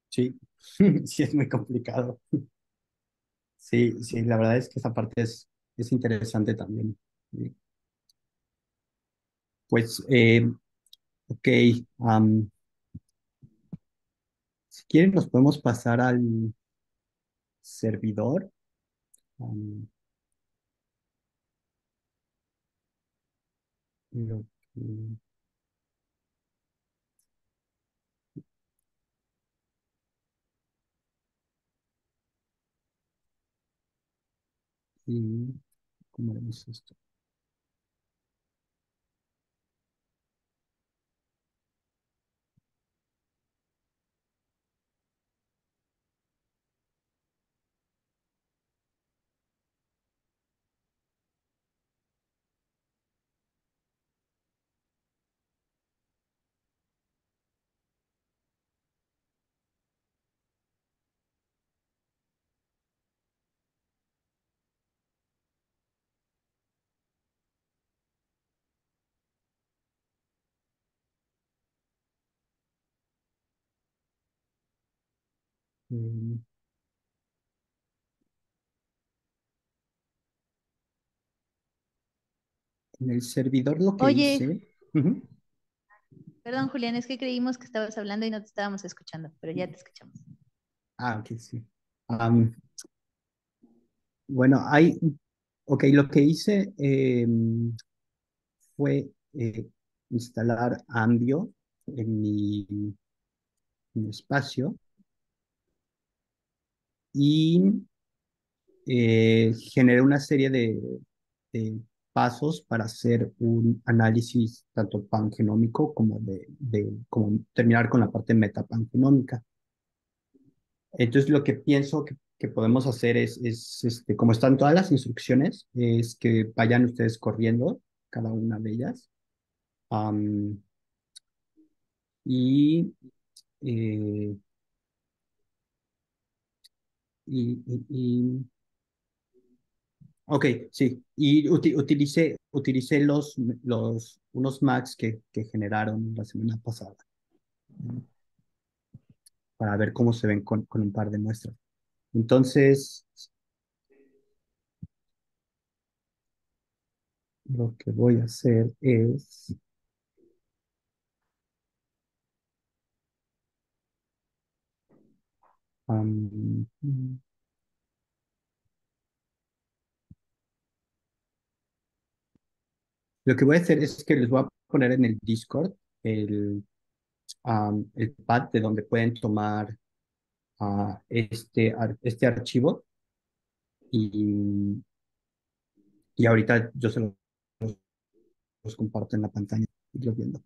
Sí, sí es muy complicado. Sí, sí, la verdad es que esa parte es interesante también. Pues, ok, am, si quieren nos podemos pasar al servidor. am, lo que- y, ¿cómo vemos esto? Mm, En el servidor lo que Oye, hice, ujú. perdón, Julián, es que creímos que estabas hablando y no te estábamos escuchando, pero ya te escuchamos. Ok, sí. Am, bueno, ok, lo que hice fue instalar Ambio en mi espacio y generé una serie de pasos para hacer un análisis tanto pangenómico como como terminar con la parte metapangenómica. Entonces, lo que pienso que podemos hacer como están todas las instrucciones, es que vayan ustedes corriendo cada una de ellas. am, y, eh, y ok, sí. Y utilicé unos Macs que generaron la semana pasada, ¿no? Para ver cómo se ven con un par de muestras. Entonces, lo que voy a hacer es, am, lo que voy a hacer es que les voy a poner en el Discord el, el pad de donde pueden tomar este archivo y, y ahorita yo se los comparto en la pantalla y lo viendo.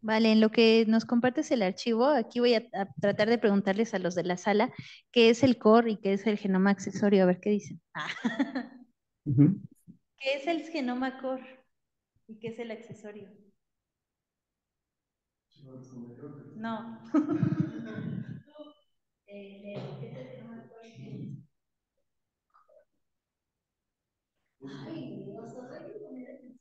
Vale, en lo que nos compartes el archivo, aquí voy a tratar de preguntarles a los de la sala qué es el core y qué es el genoma accesorio, a ver qué dicen. Ah. Ujú. ¿Qué es el genoma core y qué es el accesorio? No. Leo, ¿qué es el genoma core? Ay, o sea, hay que poner atención.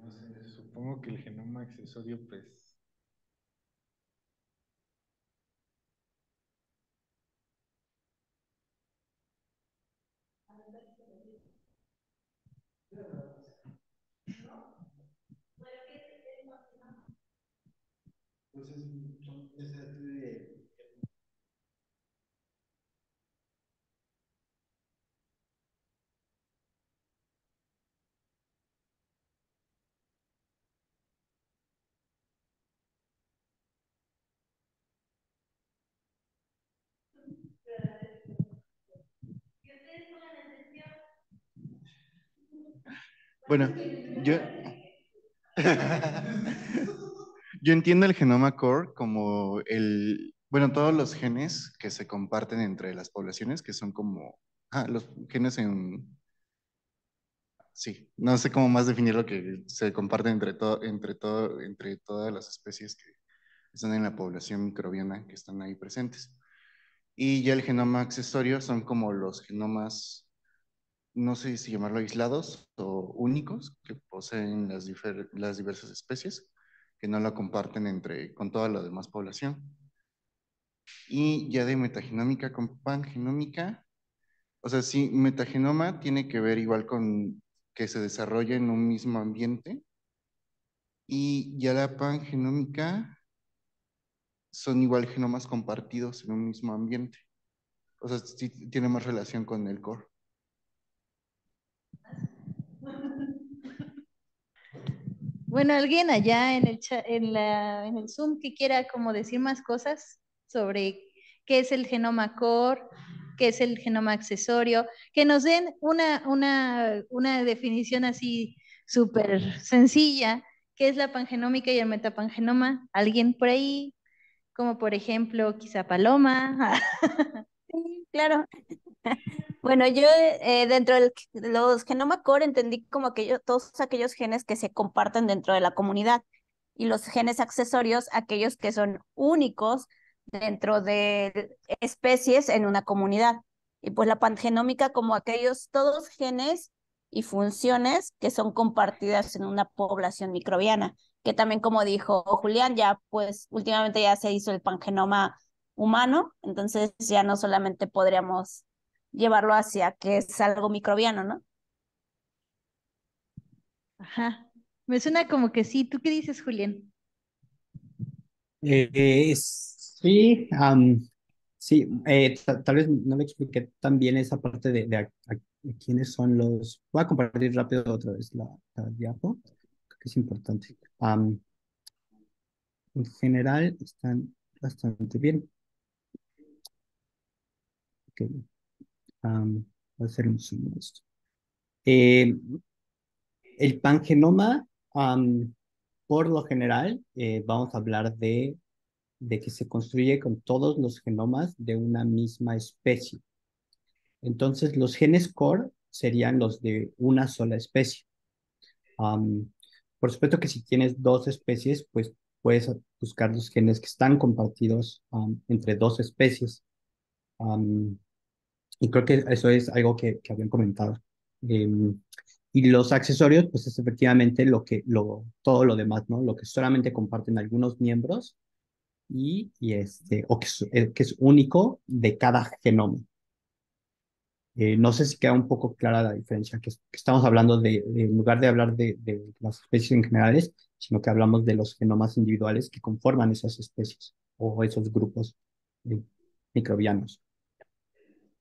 No sé, supongo que el genoma accesorio, pues, Bueno, yo, yo entiendo el genoma core como bueno, todos los genes que se comparten entre las poblaciones, que son como, los genes sí, no sé cómo más definir lo que se comparten entre todas las especies que están en la población microbiana que están ahí presentes. Y ya el genoma accesorio son como los genomas, no sé si llamarlo aislados o únicos, que poseen las diversas especies, que no la comparten con toda la demás población. Y ya de metagenómica con pangenómica, o sea, sí, metagenoma tiene que ver igual con que se desarrolla en un mismo ambiente, y ya la pangenómica son igual genomas compartidos en un mismo ambiente. O sea, sí tiene más relación con el core. Bueno, alguien allá en el en el Zoom que quiera como decir más cosas sobre qué es el genoma core, qué es el genoma accesorio, que nos den una definición así súper sencilla, qué es la pangenómica y el metapangenoma. ¿Alguien por ahí? Como por ejemplo, quizá Paloma. Sí, claro. Bueno, yo dentro de los genoma core entendí como todos aquellos genes que se comparten dentro de la comunidad y los genes accesorios, aquellos que son únicos dentro de especies en una comunidad. Y pues la pangenómica como aquellos todos genes y funciones que son compartidas en una población microbiana, que también como dijo Julián, ya pues últimamente ya se hizo el pangenoma humano, entonces ya no solamente podríamos llevarlo hacia que es algo microbiano, ¿no? Ajá. Me suena como que sí. ¿Tú qué dices, Julián? Sí, sí, tal vez no le expliqué tan bien esa parte de quiénes son los. Voy a compartir rápido otra vez la diapo, creo que es importante. En general están bastante bien. Ok, voy a hacer un zoom de esto. Eh, el pangenoma, por lo general, vamos a hablar de que se construye con todos los genomas de una misma especie. Entonces, los genes core serían los de una sola especie. Am, por supuesto que si tienes dos especies, pues puedes buscar los genes que están compartidos entre dos especies. Am, y creo que eso es algo que habían comentado. Em, y los accesorios, pues es efectivamente todo lo demás, ¿no? Lo que solamente comparten algunos miembros o que es único de cada genoma. No sé si queda un poco clara la diferencia, que estamos hablando en lugar de hablar de las especies en generales, sino que hablamos de los genomas individuales que conforman esas especies o esos grupos eh, microbianos.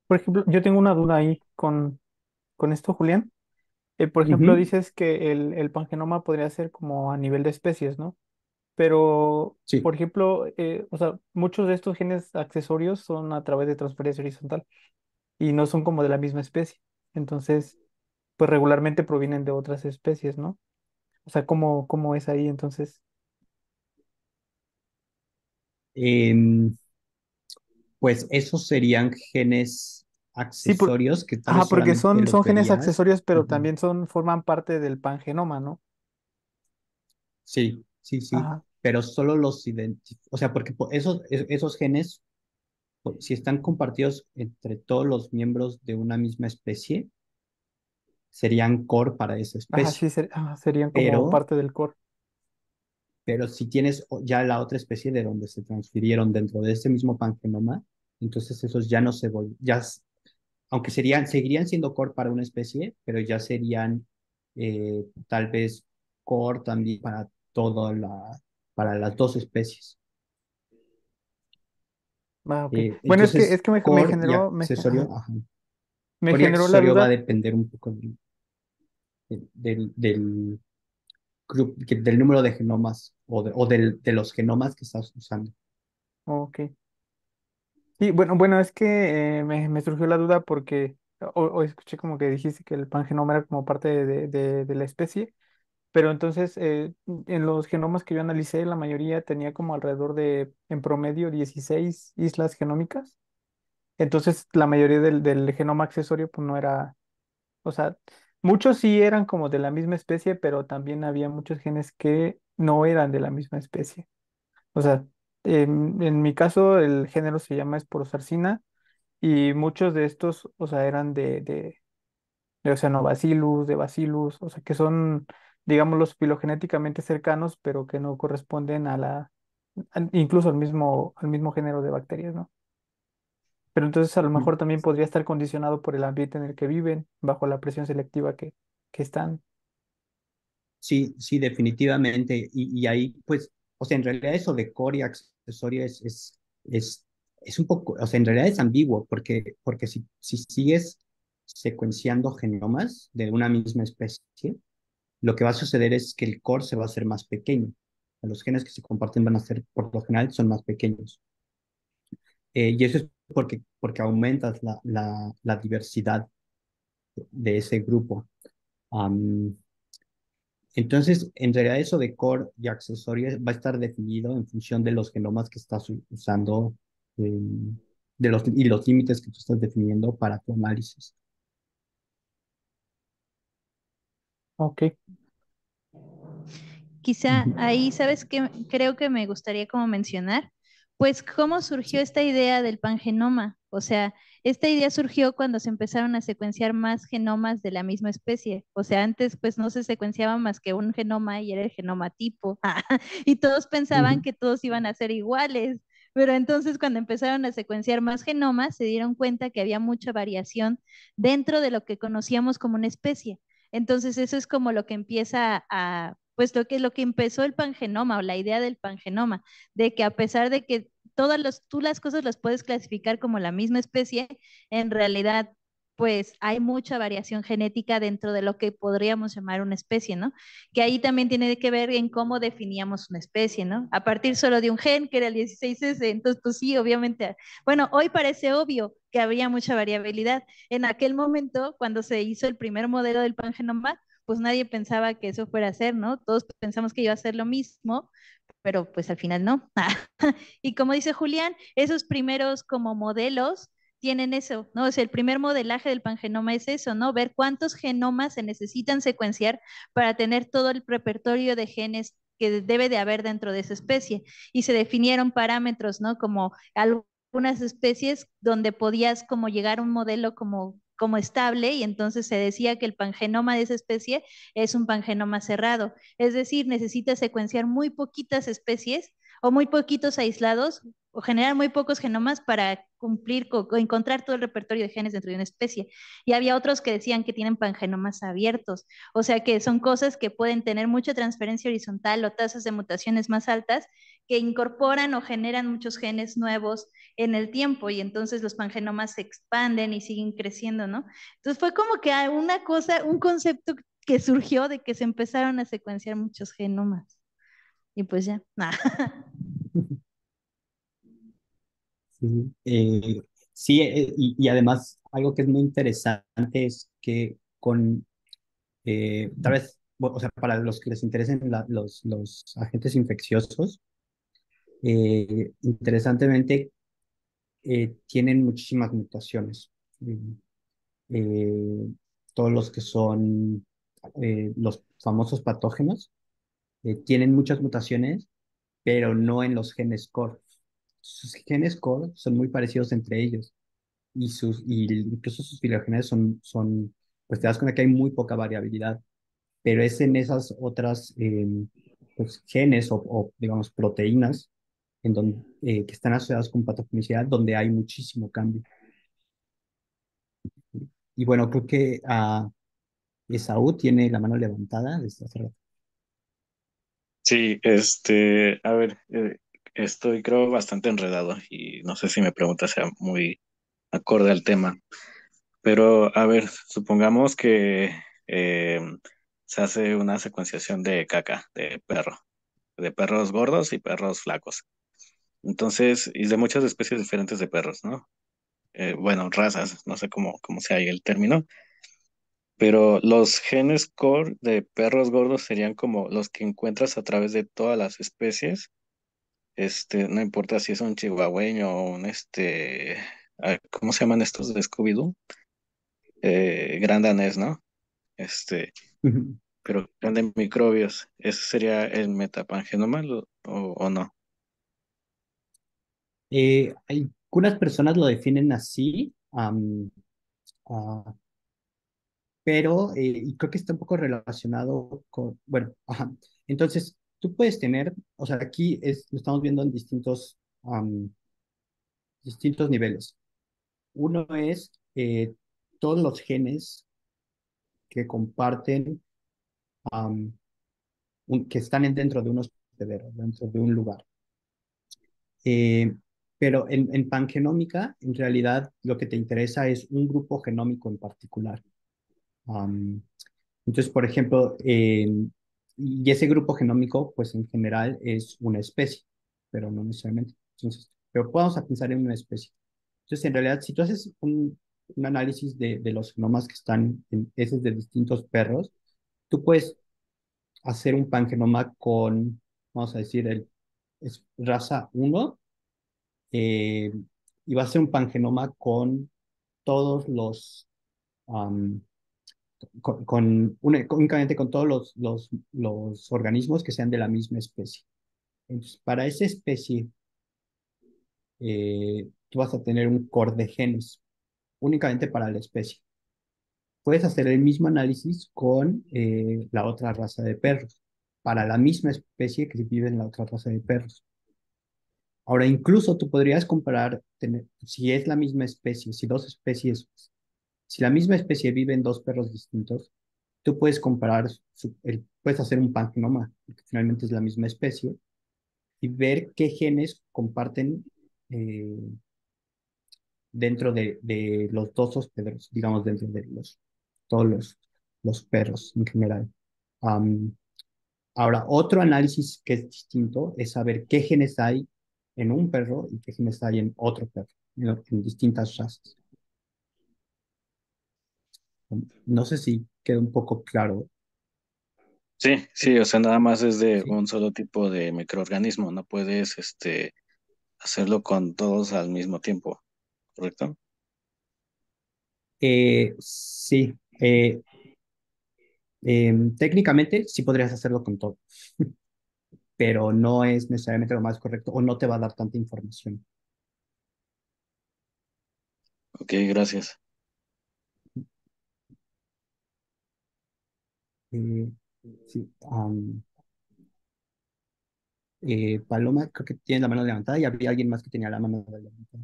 Por ejemplo, yo tengo una duda ahí con esto, Julián. Por ejemplo, Ujú. dices que el pangenoma podría ser como a nivel de especies, ¿no? Pero, Sí. por ejemplo, o sea, muchos de estos genes accesorios son a través de transferencia horizontal y no son como de la misma especie. Entonces, pues regularmente provienen de otras especies, ¿no? O sea, ¿cómo es ahí entonces? Em, pues esos serían genes Sí, accesorios que tal ajá, vez porque solamente son los genes verías. accesorios, pero Ujú. también forman parte del pangenoma, ¿no? Sí, sí, sí, Ajá, pero solo los identificamos, o sea, porque esos genes, si están compartidos entre todos los miembros de una misma especie, serían core para esa ajá, especie. sí, serían como Pero, parte del core. pero si tienes ya la otra especie de donde se transfirieron dentro de ese mismo pangenoma, entonces esos ya no se aunque seguirían siendo core para una especie, pero ya serían tal vez core también para para las dos especies. Ah, ok. Bueno, es Entonces, que me core y generó, accesorio, ajá, ajá. me Core y generó la accesorio va a duda. depender un poco del del número de genomas de los genomas que estás usando. Ok. Sí, bueno, es que me surgió la duda porque o escuché como que dijiste que el pangenoma era como parte de la especie, pero entonces en los genomas que yo analicé, la mayoría tenía como alrededor de, en promedio, 16 islas genómicas. Entonces, la mayoría del genoma accesorio, pues no era, o sea, muchos sí eran como de la misma especie, pero también había muchos genes que no eran de la misma especie. O sea, en mi caso, el género se llama Sporosarcina y muchos de estos, o sea, eran de Oceanobacillus, de Bacillus, o sea, que son, digamos, los filogenéticamente cercanos, pero que no corresponden incluso al mismo género de bacterias, ¿no? Pero entonces a lo mejor también podría estar condicionado por el ambiente en el que viven, bajo la presión selectiva que están. Sí, sí, definitivamente. Y ahí, pues, o sea, en realidad eso de core y accesorio es, es un poco, o sea, en realidad es ambiguo, porque si sigues secuenciando genomas de una misma especie, lo que va a suceder es que el core se va a hacer más pequeño. Los genes que se comparten van a ser, por lo general, son más pequeños. Y eso es porque aumentas la diversidad de ese grupo. Am, entonces, en realidad eso de core y accesorios va a estar definido en función de los genomas que estás usando eh, y los límites que tú estás definiendo para tu análisis. Ok. Quizá Ujú. ahí, ¿sabes qué? Creo que me gustaría como mencionar, pues cómo surgió Sí. esta idea del pangenoma. O sea, esta idea surgió cuando se empezaron a secuenciar más genomas de la misma especie. O sea, antes pues no se secuenciaba más que un genoma y era el genoma tipo. Y todos pensaban Ujú. que todos iban a ser iguales. Pero entonces cuando empezaron a secuenciar más genomas, se dieron cuenta que había mucha variación dentro de lo que conocíamos como una especie. Entonces eso es como lo que empieza a, pues lo que empezó el pangenoma o la idea del pangenoma, de que a pesar de que tú las cosas las puedes clasificar como la misma especie, en realidad pues hay mucha variación genética dentro de lo que podríamos llamar una especie, ¿no? Que ahí también tiene que ver en cómo definíamos una especie, ¿no? A partir solo de un gen, que era el 16S, entonces pues sí, obviamente, bueno, hoy parece obvio que había mucha variabilidad. En aquel momento, cuando se hizo el primer modelo del pangenoma, pues nadie pensaba que eso fuera a ser, ¿no? Todos pensamos que iba a ser lo mismo, pero pues al final no. Y como dice Julián, esos primeros como modelos tienen eso, ¿no? O sea, el primer modelaje del pangenoma es eso, ¿no? Ver cuántos genomas se necesitan secuenciar para tener todo el repertorio de genes que debe de haber dentro de esa especie. Y se definieron parámetros, ¿no? Como algunas especies donde podías como llegar a un modelo como estable y entonces se decía que el pangenoma de esa especie es un pangenoma cerrado. Es decir, necesita secuenciar muy poquitas especies o muy poquitos aislados o generar muy pocos genomas para cumplir o encontrar todo el repertorio de genes dentro de una especie. Y había otros que decían que tienen pangenomas abiertos, o sea que son cosas que pueden tener mucha transferencia horizontal o tasas de mutaciones más altas que incorporan o generan muchos genes nuevos en el tiempo y entonces los pangenomas se expanden y siguen creciendo, ¿no? Entonces fue como que una cosa, un concepto que surgió de que se empezaron a secuenciar muchos genomas. Y pues ya. Sí, sí, y además algo que es muy interesante es que tal vez, o sea, para los que les interesen los agentes infecciosos, interesantemente tienen muchísimas mutaciones. Eh, eh, Todos los que son los famosos patógenos tienen muchas mutaciones, pero no en los genes core. Sus genes core son muy parecidos entre ellos y incluso sus filogenes pues te das cuenta que hay muy poca variabilidad, pero es en esas otras pues, genes digamos, proteínas que están asociadas con patogenicidad donde hay muchísimo cambio. Y bueno, creo que Esaú tiene la mano levantada desde hace rato. Sí, a ver, estoy creo bastante enredado y no sé si mi pregunta sea muy acorde al tema. Pero a ver, supongamos que eh, se hace una secuenciación de caca de perro, de perros gordos y perros flacos. Entonces, y de muchas especies diferentes de perros, ¿no? Bueno, razas, no sé cómo sea ahí el término, pero los genes core de perros gordos serían como los que encuentras a través de todas las especies. No importa si es un chihuahueño o un ¿cómo se llaman estos de Scooby-Doo? Gran danés, ¿no? Este, pero de microbios. ¿Ese sería el metapangenoma o no? Algunas personas lo definen así, ah, pero y creo que está un poco relacionado con, bueno, ajá. Entonces, tú puedes tener, o sea, aquí lo estamos viendo en distintos niveles. Uno es todos los genes que comparten, am, que están dentro de un hospedero, dentro de un lugar. Eh, pero en pangenómica, en realidad, lo que te interesa es un grupo genómico en particular. Am, entonces, por ejemplo, y ese grupo genómico, pues en general es una especie, pero no necesariamente. Entonces, pero vamos a pensar en una especie. Entonces, en realidad, si tú haces un análisis de los genomas que están en esos de distintos perros, tú puedes hacer un pangenoma con, vamos a decir, es raza uno, eh, y va a ser un pangenoma con todos los, am, únicamente con todos los organismos que sean de la misma especie. Entonces, para esa especie, tú vas a tener un core de genes, únicamente para la especie. Puedes hacer el mismo análisis con la otra raza de perros, para la misma especie que vive en la otra raza de perros. Ahora, incluso tú podrías comparar, si es la misma especie, si dos especies, si la misma especie vive en dos perros distintos, tú puedes comparar, puedes hacer un pangenoma, porque finalmente es la misma especie, y ver qué genes comparten eh, dentro de los dos hospederos, digamos, dentro de todos los perros en general. Am, Ahora, otro análisis que es distinto es saber qué genes hay en un perro y qué genes hay en otro perro, en distintas razas. No sé si queda un poco claro. Sí, sí, o sea, nada más es de ¿Sí? un solo tipo de microorganismo, no puedes hacerlo con todos al mismo tiempo, ¿correcto? Sí. Técnicamente sí podrías hacerlo con todo, pero no es necesariamente lo más correcto o no te va a dar tanta información. Ok, gracias. Eh, sí, Paloma, creo que tiene la mano levantada y había alguien más que tenía la mano levantada.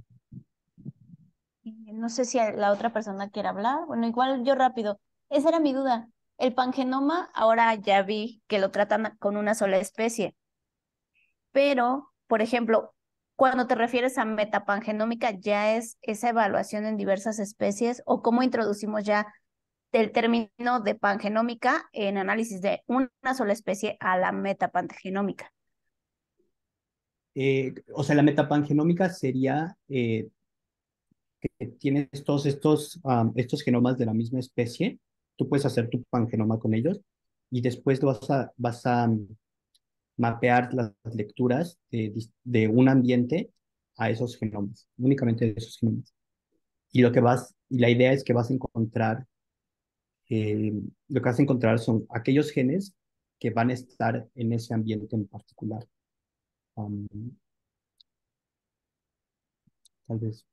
No sé si la otra persona quiere hablar. Bueno, igual yo rápido. Esa era mi duda. El pangenoma, ahora ya vi que lo tratan con una sola especie, pero, por ejemplo, cuando te refieres a metapangenómica, ¿ya es esa evaluación en diversas especies o cómo introducimos ya del término de pangenómica en análisis de una sola especie a la metapangenómica? O sea, la metapangenómica sería que tienes todos estos genomas de la misma especie, tú puedes hacer tu pangenoma con ellos y después vas a mapear las lecturas de un ambiente a esos genomas, únicamente de esos genomas. Y la idea es que eh, lo que vas a encontrar son aquellos genes que van a estar en ese ambiente en particular. Um, Tal vez,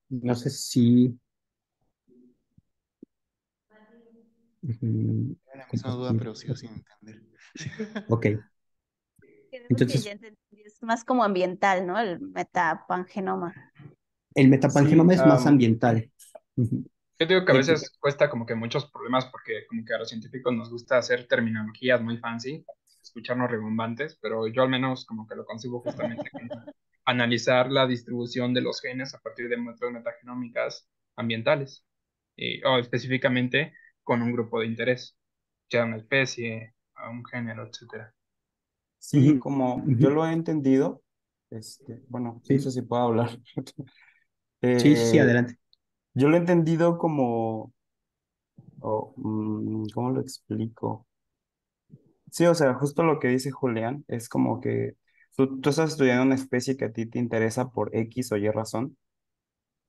no sé si Era la misma duda, compartir. pero sigo sin entender. Ok, Creo que ya entonces entendí, es más como ambiental, ¿no? El metapangenoma. el Sí, metapangenoma es más ambiental. Ujú. yo digo que a El- veces cuesta como que muchos problemas porque como que a los científicos nos gusta hacer terminologías muy fancy escucharnos rebombantes, pero yo al menos como que lo concibo justamente como analizar la distribución de los genes a partir de muestras metagenómicas ambientales, o específicamente con un grupo de interés, ya una especie, a un género, etcétera. Sí, Ujú, como yo ujú. lo he entendido, bueno, no sé Sí, si puedo hablar. sí, sí, sí, Eh, adelante. yo lo he entendido como, ¿cómo lo explico? Sí, o sea, justo lo que dice Julián es como que tú estás estudiando una especie que a ti te interesa por X o Y razón.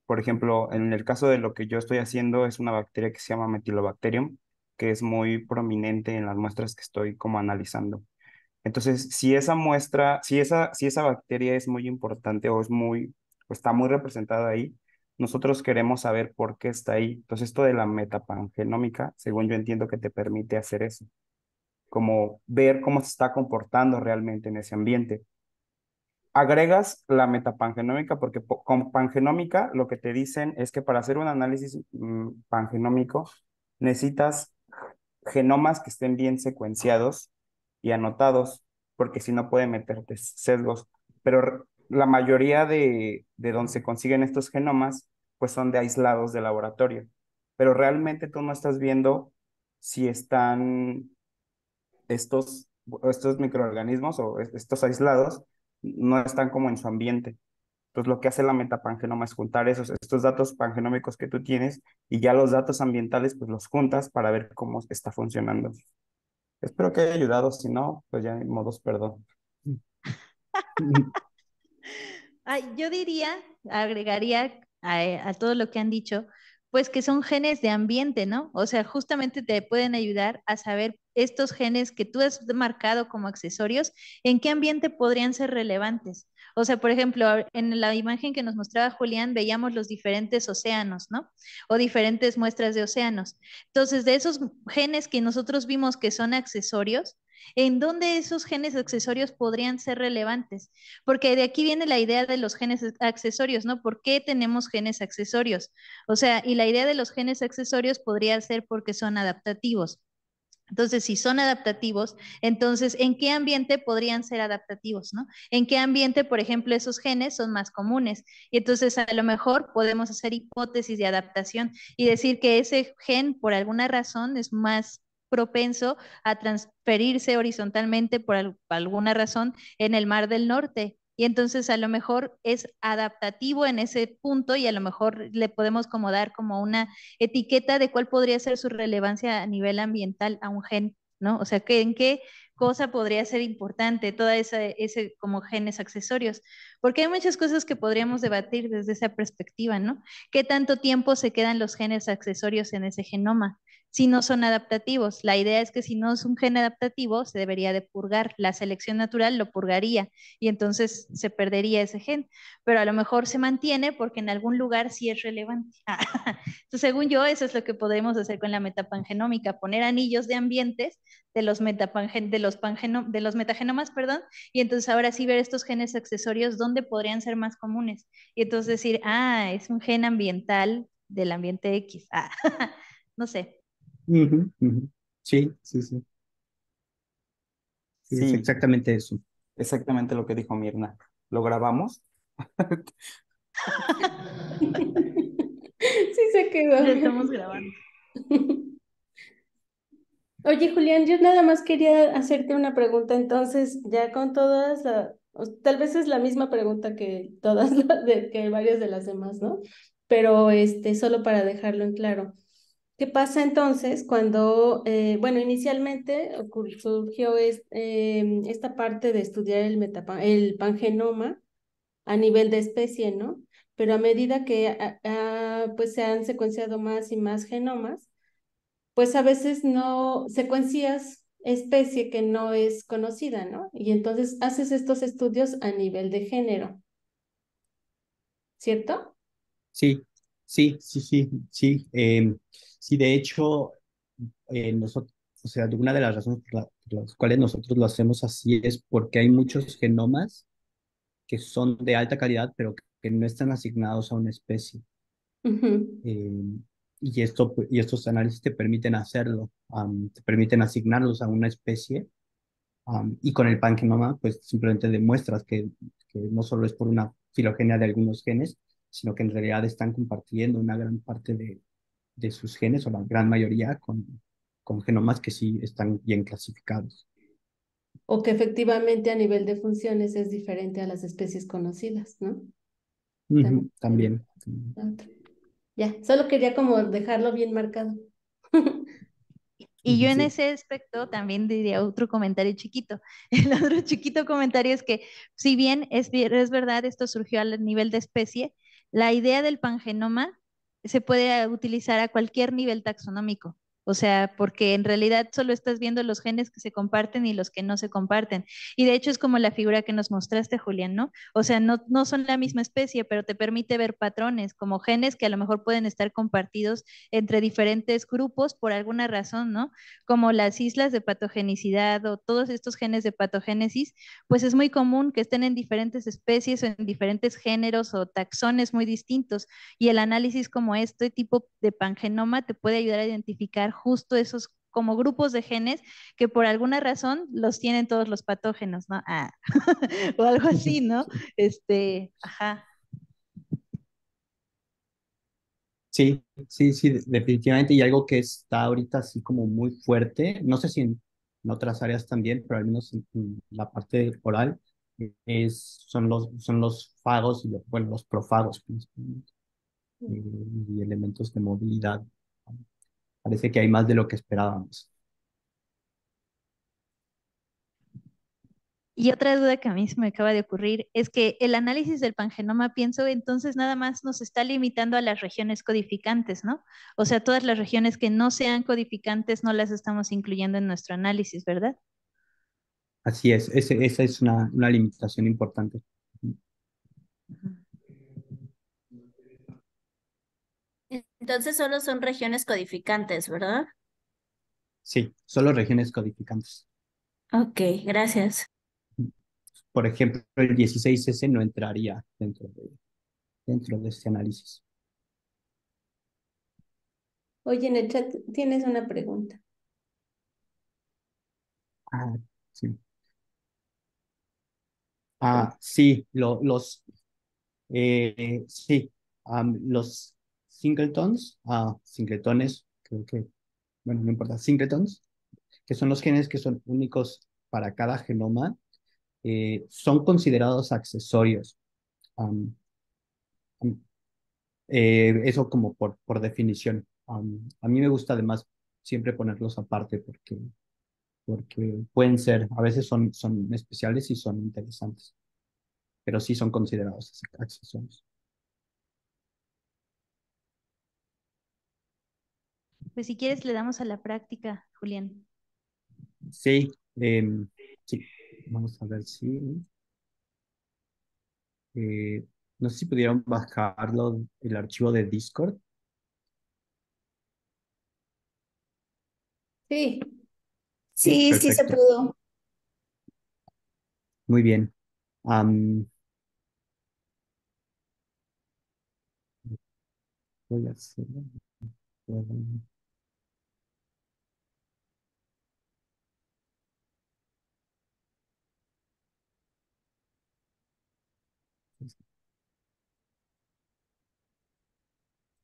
Por ejemplo, en el caso de lo que yo estoy haciendo es una bacteria que se llama Metylobacterium, que es muy prominente en las muestras que estoy como analizando. Entonces, si esa muestra, si esa bacteria es muy importante o está muy representada ahí, nosotros queremos saber por qué está ahí. Entonces, esto de la metapangenómica, según yo entiendo que te permite hacer eso, como ver cómo se está comportando realmente en ese ambiente. Agregas la metapangenómica porque con pangenómica lo que te dicen es que para hacer un análisis pangenómico necesitas genomas que estén bien secuenciados y anotados, porque si no puede meterte sesgos. Pero la mayoría de donde se consiguen estos genomas, pues son de aislados de laboratorio. Pero realmente tú no estás viendo si están estos microorganismos o estos aislados, no están como en su ambiente. Entonces, lo que hace la metapangenoma es juntar estos datos pangenómicos que tú tienes y ya los datos ambientales, pues los juntas para ver cómo está funcionando. Espero que haya ayudado, si no, pues ya en modos perdón. Ay, yo diría, agregaría a todo lo que han dicho, pues que son genes de ambiente, ¿no? O sea, justamente te pueden ayudar a saber estos genes que tú has marcado como accesorios, en qué ambiente podrían ser relevantes. O sea, por ejemplo, en la imagen que nos mostraba Julián, veíamos los diferentes océanos, ¿no? O diferentes muestras de océanos. Entonces, de esos genes que nosotros vimos que son accesorios, ¿en dónde esos genes accesorios podrían ser relevantes? Porque de aquí viene la idea de los genes accesorios, ¿no? ¿Por qué tenemos genes accesorios? O sea, y la idea de los genes accesorios podría ser porque son adaptativos. Entonces, si son adaptativos, entonces, ¿en qué ambiente podrían ser adaptativos, no? ¿En qué ambiente, por ejemplo, esos genes son más comunes? Y entonces, a lo mejor podemos hacer hipótesis de adaptación y decir que ese gen, por alguna razón, es más propenso a transferirse horizontalmente por alguna razón en el Mar del Norte. Y entonces a lo mejor es adaptativo en ese punto y a lo mejor le podemos como dar como una etiqueta de cuál podría ser su relevancia a nivel ambiental a un gen, ¿no? O sea, que en qué cosa podría ser importante toda ese como genes accesorios, porque hay muchas cosas que podríamos debatir desde esa perspectiva, ¿no? ¿Qué tanto tiempo se quedan los genes accesorios en ese genoma? Si no son adaptativos. La idea es que si no es un gen adaptativo, se debería de purgar. La selección natural lo purgaría y entonces se perdería ese gen, pero a lo mejor se mantiene porque en algún lugar sí es relevante. Entonces, según yo, eso es lo que podemos hacer con la metapangenómica, poner anillos de ambientes de los, de los metagenomas, perdón, y entonces ahora sí ver estos genes accesorios dónde podrían ser más comunes. Y entonces decir, es un gen ambiental del ambiente X. No sé. Ujú, ujú. Sí, sí, sí, sí, es Sí, exactamente eso. exactamente lo que dijo Mirna. ¿Lo grabamos? Sí se quedó. Lo estamos grabando. Oye, Julián, yo nada más quería hacerte una pregunta, entonces, ya con todas, tal vez es la misma pregunta que todas que varias de las demás, ¿no? Pero solo para dejarlo en claro. ¿Qué pasa entonces cuando, bueno, inicialmente surgió esta parte de estudiar el pangenoma a nivel de especie, ¿no? Pero a medida que pues se han secuenciado más y más genomas, pues a veces no secuencias especie que no es conocida, ¿no? Y entonces haces estos estudios a nivel de género, ¿cierto? Sí, sí, sí, sí, sí. Sí, de hecho, nosotros, o sea, una de las razones por las cuales nosotros lo hacemos así es porque hay muchos genomas que son de alta calidad, pero que no están asignados a una especie. Ujú. Eh, y estos análisis te permiten hacerlo, te permiten asignarlos a una especie Y con el pangenoma, pues simplemente demuestras que no solo es por una filogenia de algunos genes, sino que en realidad están compartiendo una gran parte de sus genes, o la gran mayoría, con genomas que sí están bien clasificados. O que efectivamente a nivel de funciones es diferente a las especies conocidas, ¿no? Ujú, también. Otro. Ya, solo quería como dejarlo bien marcado. Y yo en Sí. ese aspecto también diría otro comentario chiquito. El otro chiquito comentario es que, si bien es verdad, esto surgió al nivel de especie, la idea del pangenoma se puede utilizar a cualquier nivel taxonómico. O sea, porque en realidad solo estás viendo los genes que se comparten y los que no se comparten. Y de hecho es como la figura que nos mostraste, Julián, ¿no? O sea, no son la misma especie, pero te permite ver patrones, como genes que a lo mejor pueden estar compartidos entre diferentes grupos por alguna razón, ¿no? Como las islas de patogenicidad o todos estos genes de patogénesis, pues es muy común que estén en diferentes especies o en diferentes géneros o taxones muy distintos. Y el análisis como este tipo de pangenoma te puede ayudar a identificar justo esos como grupos de genes que por alguna razón los tienen todos los patógenos, ¿no? O algo así, ¿no? Ajá. Sí, sí, sí, definitivamente. Y algo que está ahorita así como muy fuerte, no sé si en otras áreas también, pero al menos en la parte oral, son los fagos y bueno, los profagos principalmente, y elementos de movilidad. Parece que hay más de lo que esperábamos. Y otra duda que a mí se me acaba de ocurrir es que el análisis del pangenoma, pienso, entonces nada más nos está limitando a las regiones codificantes, ¿no? O sea, todas las regiones que no sean codificantes no las estamos incluyendo en nuestro análisis, ¿verdad? Así es, esa es una limitación importante. Entonces solo son regiones codificantes, ¿verdad? Sí, solo regiones codificantes. Ok, gracias. Por ejemplo, el 16S no entraría dentro de este análisis. Oye, en el chat tienes una pregunta. Ah, sí. Sí, sí, los singletones, creo que, bueno, no importa, singletons, que son los genes que son únicos para cada genoma, son considerados accesorios. Am, am, Eso como por definición. A mí me gusta además siempre ponerlos aparte porque pueden ser, a veces son especiales y son interesantes, pero sí son considerados accesorios. Pues si quieres le damos a la práctica, Julián. Sí, sí. Vamos a ver si. eh, no sé si pudieron bajarlo, el archivo de Discord. Sí, Sí, Sí, sí se perfecto. pudo. Muy bien. Am, Voy a hacer.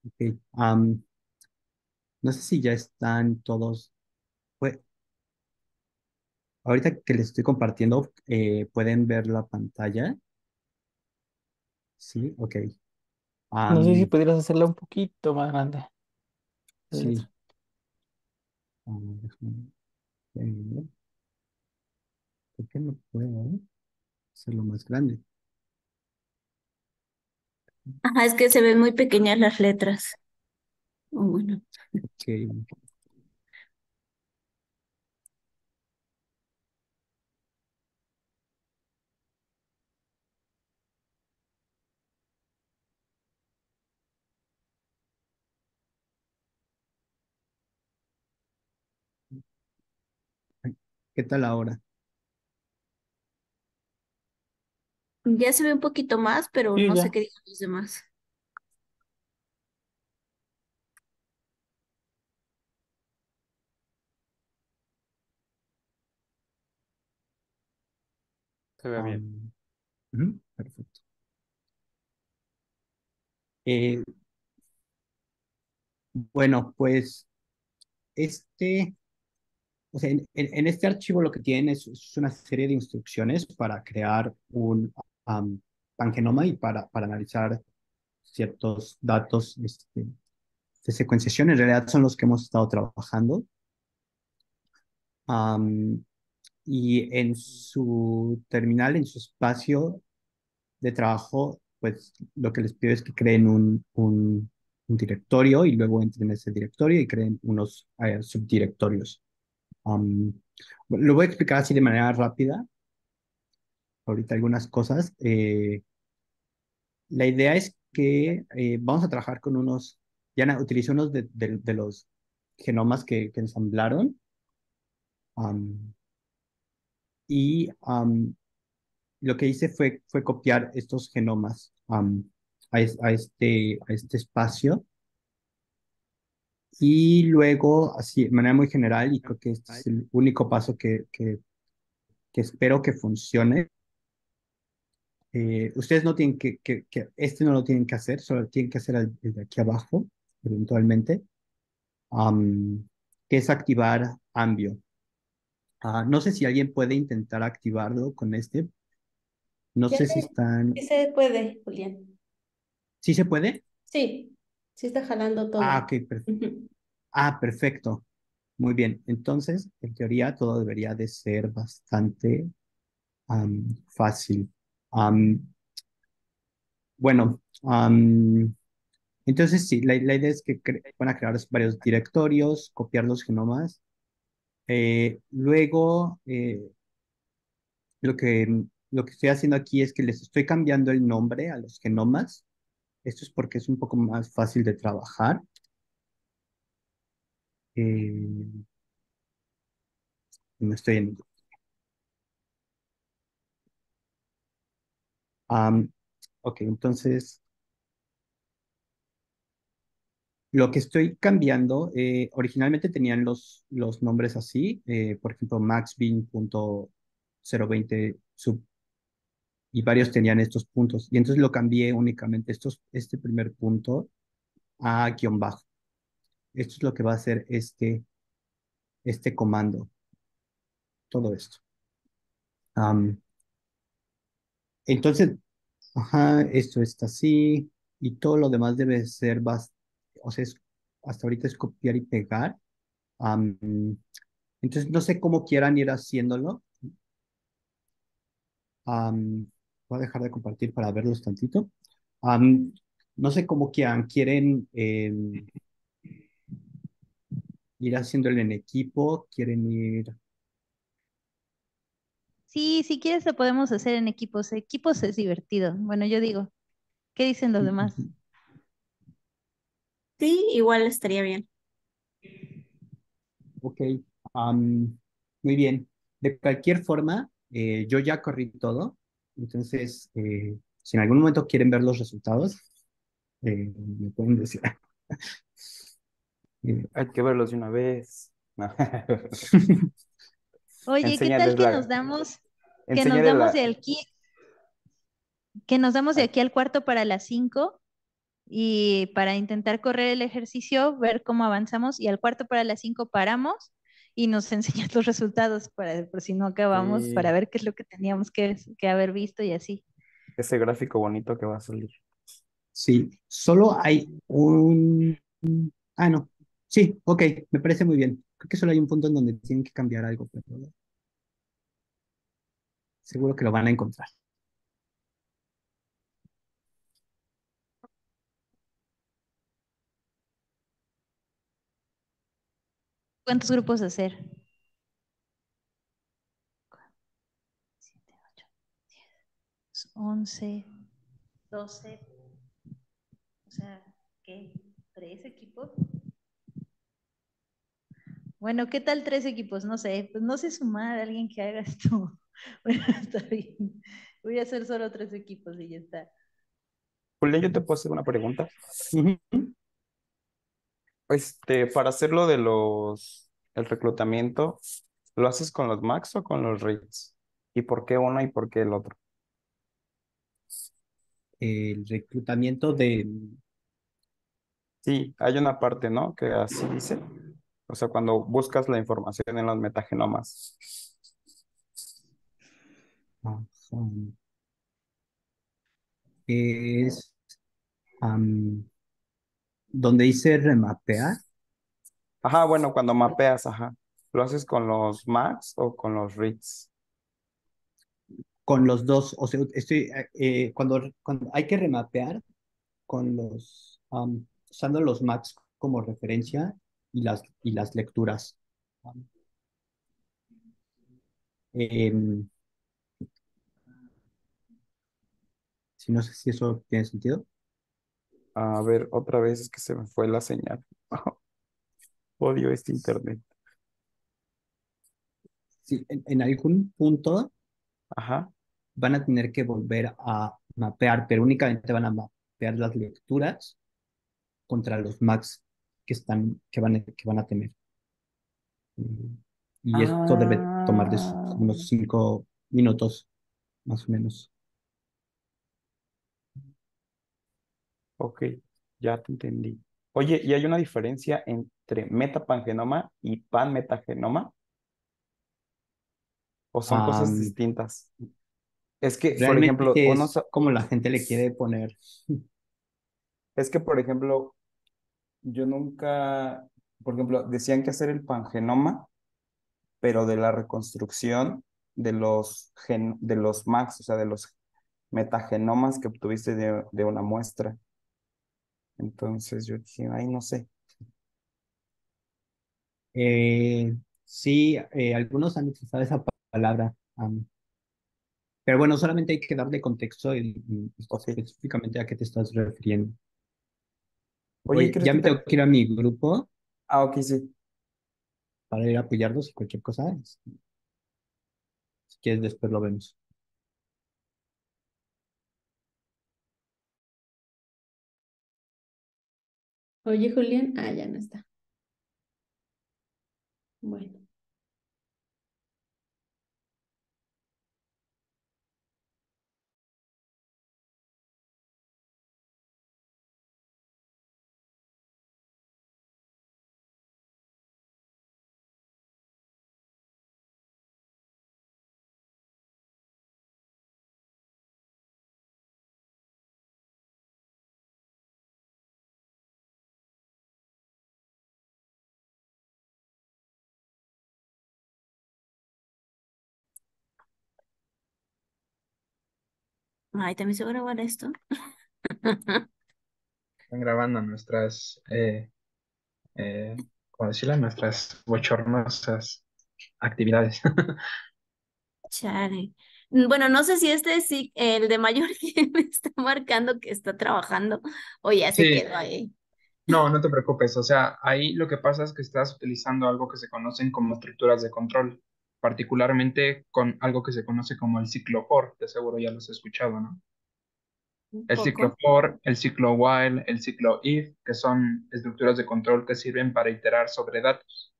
Ok, no sé si ya están todos. Pues, ahorita que les estoy compartiendo, ¿pueden ver la pantalla? Sí, ok. No sé si Am, pudieras hacerla un poquito más grande. La sí. letra. Déjame ver. ¿Por qué no puedo hacerlo más grande? Ajá, es que se ven muy pequeñas las letras. Bueno, Ok, ¿qué tal ahora? ya se ve un poquito más, pero Sí, no sé ya. qué digan los demás. Se ve bien. Perfecto. Eh, bueno, pues o sea, en este archivo lo que tiene es una serie de instrucciones para crear un pangenoma y para analizar ciertos datos de secuenciación. En realidad son los que hemos estado trabajando. Am, y en su terminal, en su espacio de trabajo, pues lo que les pido es que creen un directorio y luego entren en ese directorio y creen unos subdirectorios. Am, lo voy a explicar así de manera rápida, ahorita algunas cosas. La idea es que vamos a trabajar con utilicé unos de los genomas que ensamblaron y lo que hice fue copiar estos genomas a este espacio y luego, así de manera muy general, y creo que este es el único paso que espero que funcione. Ustedes no tienen este no lo tienen que hacer, solo tienen que hacer el de aquí abajo, eventualmente, am, que es activar Ambio. No sé si alguien puede intentar activarlo con este. No Ya sé si sí están. se puede, Julián. ¿Sí se puede? Sí, sí está jalando todo. Ok, Ujú. perfecto. Muy bien. Entonces, en teoría, todo debería de ser bastante fácil. Am, bueno, entonces sí, la idea es que van a crear varios directorios, copiar los genomas. Luego, lo que estoy haciendo aquí es que les estoy cambiando el nombre a los genomas. Esto es porque es un poco más fácil de trabajar. Eh, no estoy en. am, ok, entonces, lo que estoy cambiando, originalmente tenían los nombres así, por ejemplo, maxbean.020 sub, y varios tenían estos puntos. Y entonces lo cambié únicamente este primer punto a guión bajo. Esto es lo que va a hacer este comando, todo esto. Am, entonces, ajá, esto está así y todo lo demás debe ser, o sea, hasta ahorita es copiar y pegar. Am, entonces, no sé cómo quieran ir haciéndolo. Am, voy a dejar de compartir para verlos tantito. Am, no sé cómo quieren ir haciéndolo en equipo, quieren ir. Sí, si quieres lo podemos hacer en equipos. Equipos es divertido. Bueno, yo digo, ¿qué dicen los demás? Sí, igual estaría bien. Ok, muy bien. De cualquier forma, yo ya corrí todo. Entonces, si en algún momento quieren ver los resultados, me pueden decir. Hay que verlos de una vez. No. Oye, ¿qué tal Enséñales la, que nos enséñales damos la. de aquí, que nos damos de Ay, aquí al cuarto para las 5 y para intentar correr el ejercicio, ver cómo avanzamos y al cuarto para las 5 paramos y nos enseñas los resultados para, por si no acabamos, para sí, ver qué es lo que teníamos que haber visto y así. ese gráfico bonito que va a salir. Sí, solo hay un. Ah, no. Sí, ok, me parece muy bien. Creo que solo hay un punto en donde tienen que cambiar algo, pero seguro que lo van a encontrar. ¿Cuántos grupos hacer? 7, 8, 10, 11, 12, o sea, ¿qué? ¿Tres equipos? Bueno, ¿qué tal 3 equipos? No sé, pues no sé sumar a alguien que haga esto. Bueno, está bien. Voy a hacer solo 3 equipos y ya está. Julián, yo te puedo hacer una pregunta. Ujú. Para hacerlo el reclutamiento, ¿lo haces con los max o con los rates? ¿Y por qué uno y por qué el otro? El reclutamiento de... Sí, hay una parte, ¿no? Que así dice. O sea, cuando buscas la información en los metagenomas. Ajá. Es am, donde dice remapear. Ajá, bueno, cuando mapeas, ajá. ¿Lo haces con los max o con los reads? Con los dos, o sea, cuando hay que remapear con usando los maps como referencia y las lecturas. Um, em, si no sé si eso tiene sentido. A ver, otra vez es que se me fue la señal. Odio este internet. Sí, en algún punto Ajá. van a tener que volver a mapear, pero únicamente van a mapear las lecturas contra los maps que van a tener. Mm, Y esto debe tomarles Ah, unos 5 minutos, más o menos. ok, ya te entendí. Oye, ¿y hay una diferencia entre metapangenoma y panmetagenoma? ¿O son cosas Am, distintas? Es que, por ejemplo, Realmente es como la gente le quiere poner. es que, por ejemplo, yo nunca, por ejemplo, decían que hacer el pangenoma, pero de la reconstrucción de los max, o sea, de los metagenomas que obtuviste de una muestra. Entonces yo dije, ay, no sé. Sí, algunos han utilizado esa palabra, pero bueno, solamente hay que darle contexto y Ok. específicamente a qué te estás refiriendo. Oye, Oye, ¿crees ya que me te... tengo que ir a mi grupo Ah, ok, sí. para ir a apoyarlos y cualquier cosa. Si quieres, después lo vemos. Oye, Julián, ya no está. Bueno. Ay, también se va a grabar esto. Están grabando nuestras, ¿cómo decirlo? Nuestras bochornosas actividades. Chale. Bueno, no sé si este sí, el de mayor que me está marcando que está trabajando o ya se Sí, quedó ahí. no, no te preocupes. O sea, ahí lo que pasa es que estás utilizando algo que se conocen como estructuras de control, particularmente con algo que se conoce como el ciclo for, de seguro ya los has escuchado, ¿no? Un El ciclo poco. for, el ciclo while, el ciclo if, que son estructuras de control que sirven para iterar sobre datos.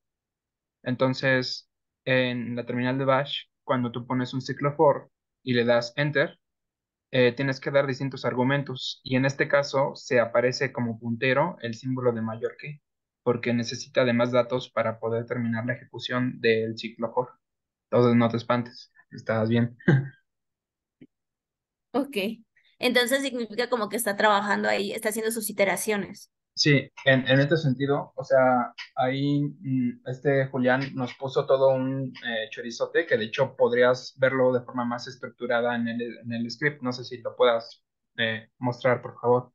Entonces, en la terminal de Bash, cuando tú pones un ciclo for y le das enter, tienes que dar distintos argumentos y en este caso se aparece como puntero el símbolo de mayor que, porque necesita de más datos para poder terminar la ejecución del ciclo for. Entonces no te espantes, estás bien. Ok. Entonces significa como que está trabajando ahí, está haciendo sus iteraciones. Sí, en este sentido, o sea, ahí este Julián nos puso todo un chorizote que de hecho podrías verlo de forma más estructurada en el script. No sé si lo puedas mostrar, por favor.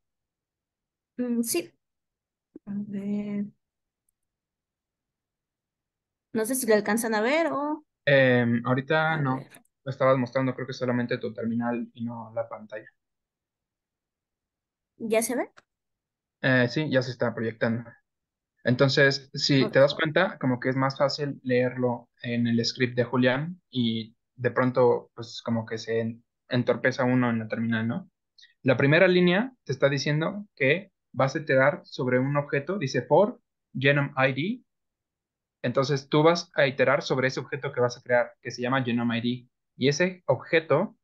Sí. A ver. No sé si lo alcanzan a ver o... Ahorita A no, ver. lo estabas mostrando creo que solamente tu terminal y no la pantalla. ¿Ya se ve? Sí, ya se está proyectando. Entonces, si te Ok. das cuenta, como que es más fácil leerlo en el script de Julián y de pronto, pues como que se entorpeza uno en la terminal, ¿no? La primera línea te está diciendo que vas a iterar sobre un objeto, dice for genome ID. Entonces tú vas a iterar sobre ese objeto que vas a crear, que se llama genome ID. Y ese objeto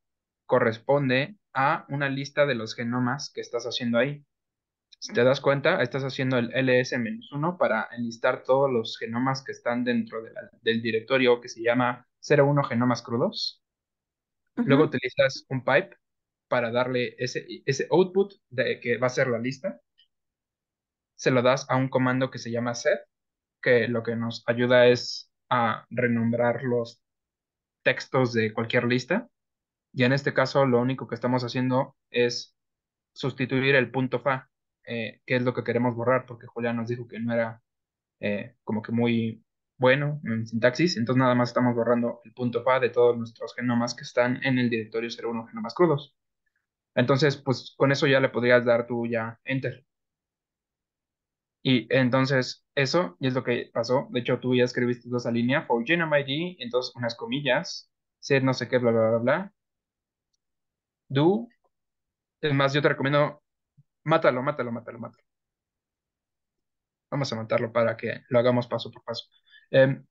corresponde a una lista de los genomas que estás haciendo ahí. Si te das cuenta, estás haciendo el ls-1 para enlistar todos los genomas que están dentro del directorio que se llama 01 genomas crudos. Luego Ujú. utilizas un pipe para darle ese output de que va a ser la lista. Se lo das a un comando que se llama set, que lo que nos ayuda es a renombrar los textos de cualquier lista. Y en este caso, lo único que estamos haciendo es sustituir el punto fa, que es lo que queremos borrar, porque Julián nos dijo que no era como que muy bueno en sintaxis. Entonces, nada más estamos borrando el punto fa de todos nuestros genomas que están en el directorio 01 genomas crudos. Entonces, pues con eso ya le podrías dar tú ya enter. Y entonces eso, y es lo que pasó. De hecho, tú ya escribiste toda esa línea, for genome ID, entonces unas comillas, set no sé qué, bla, bla, bla, bla, do. Es más, yo te recomiendo, mátalo, mátalo, mátalo, mátalo. Vamos a matarlo para que lo hagamos paso por paso. Em,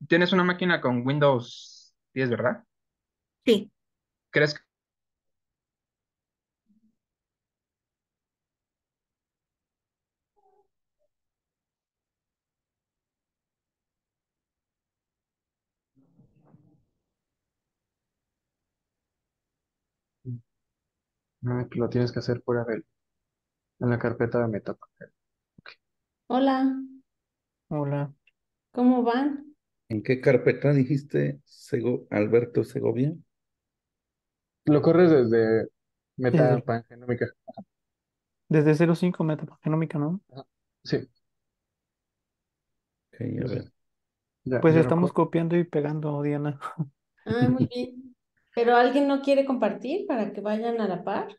Tienes una máquina con Windows 10, ¿verdad? Sí. ¿Crees que No, que lo tienes que hacer fuera en la carpeta de Metapacker. Hola, Hola. ¿cómo van? ¿En qué carpeta dijiste Alberto Segovia? Lo corres desde Desde, Metapangenómica. desde 05 metapagenómica, ¿no? Ajá. Sí, Ok, a ver. entonces ya, Pues ya lo estamos corro. copiando y pegando, Diana. Ah, muy bien. ¿Pero alguien no quiere compartir para que vayan a la par?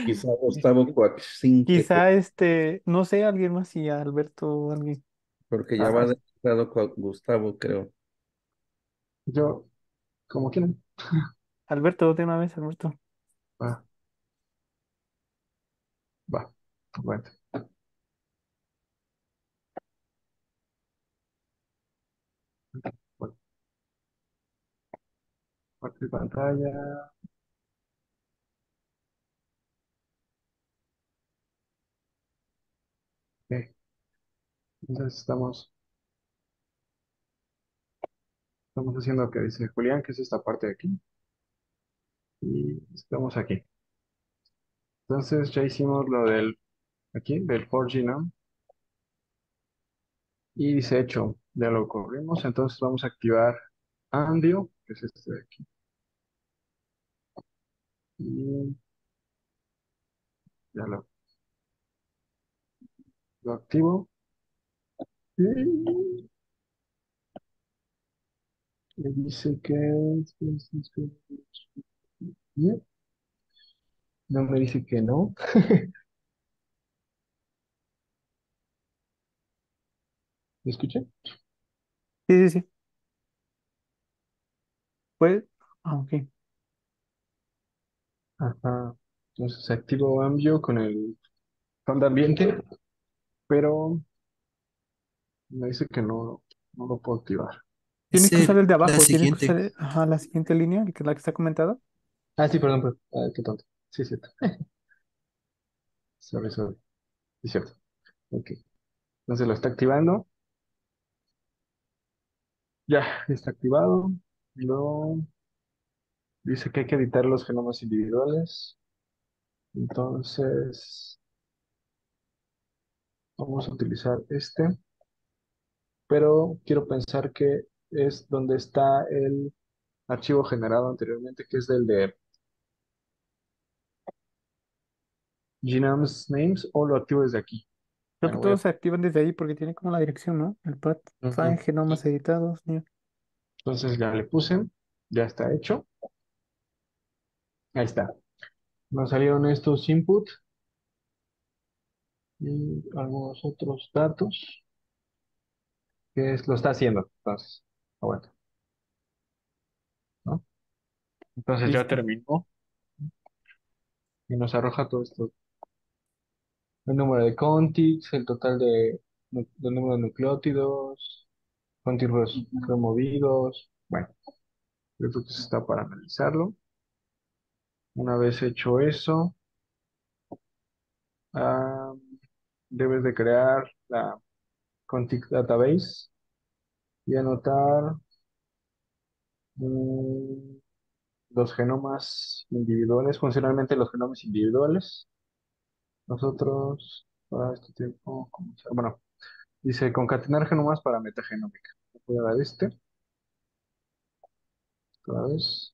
Quizá Gustavo Coaxinque, Quizá no sé, alguien más, si Alberto o alguien. porque ya Ah, va adelantado Gustavo, creo. yo, como quieran. Alberto, de una vez, Alberto. Va, va. Bueno, bueno, compartir pantalla. Ok, entonces estamos haciendo lo que dice Julián, que es esta parte de aquí. Y estamos aquí. Entonces ya hicimos lo aquí, del 4G, y dice hecho, ya lo corrimos, entonces vamos a activar Andio, que es este de aquí, y ya lo activo, y me dice que y no me dice que no. ¿Me escuché? Sí, sí, sí. Pues, ok. Ajá, entonces activo Andio con el fondo ambiente, pero me dice que no lo puedo activar. Tienes que usar el de La abajo, tienes que siguiente. usar, ajá, la siguiente línea, que es la que está comentada. Ah, sí, perdón, perdón. Ah, qué tonto. Sí, es cierto. Sorry. Sí, es cierto. Ok. Entonces lo está activando. Ya, está activado. Luego dice que hay que editar los genomas individuales. Entonces, vamos a utilizar este. Pero quiero pensar que es donde está el archivo generado anteriormente, que es del de Genomes Names, o lo activo desde aquí. Creo que Bueno, voy a... todos se activan desde ahí porque tiene como la dirección, ¿no? El path find Ujú. genomas editados. Entonces ya le puse. Ya está hecho. Ahí está. Nos salieron estos input y algunos otros datos lo está haciendo. Entonces, aguanta, ¿no? Entonces ya Listo. terminó y nos arroja todo esto. El número de contigs, el total del número de nucleótidos, contigs removidos. Bueno, Creo que se está para analizarlo. Una vez hecho eso, ah, debes de crear la Contic Database y anotar mm, los genomas individuales, funcionalmente los genomas individuales. Nosotros, para este tiempo, bueno, dice concatenar genomas para metagenómica. Voy a dar otra vez,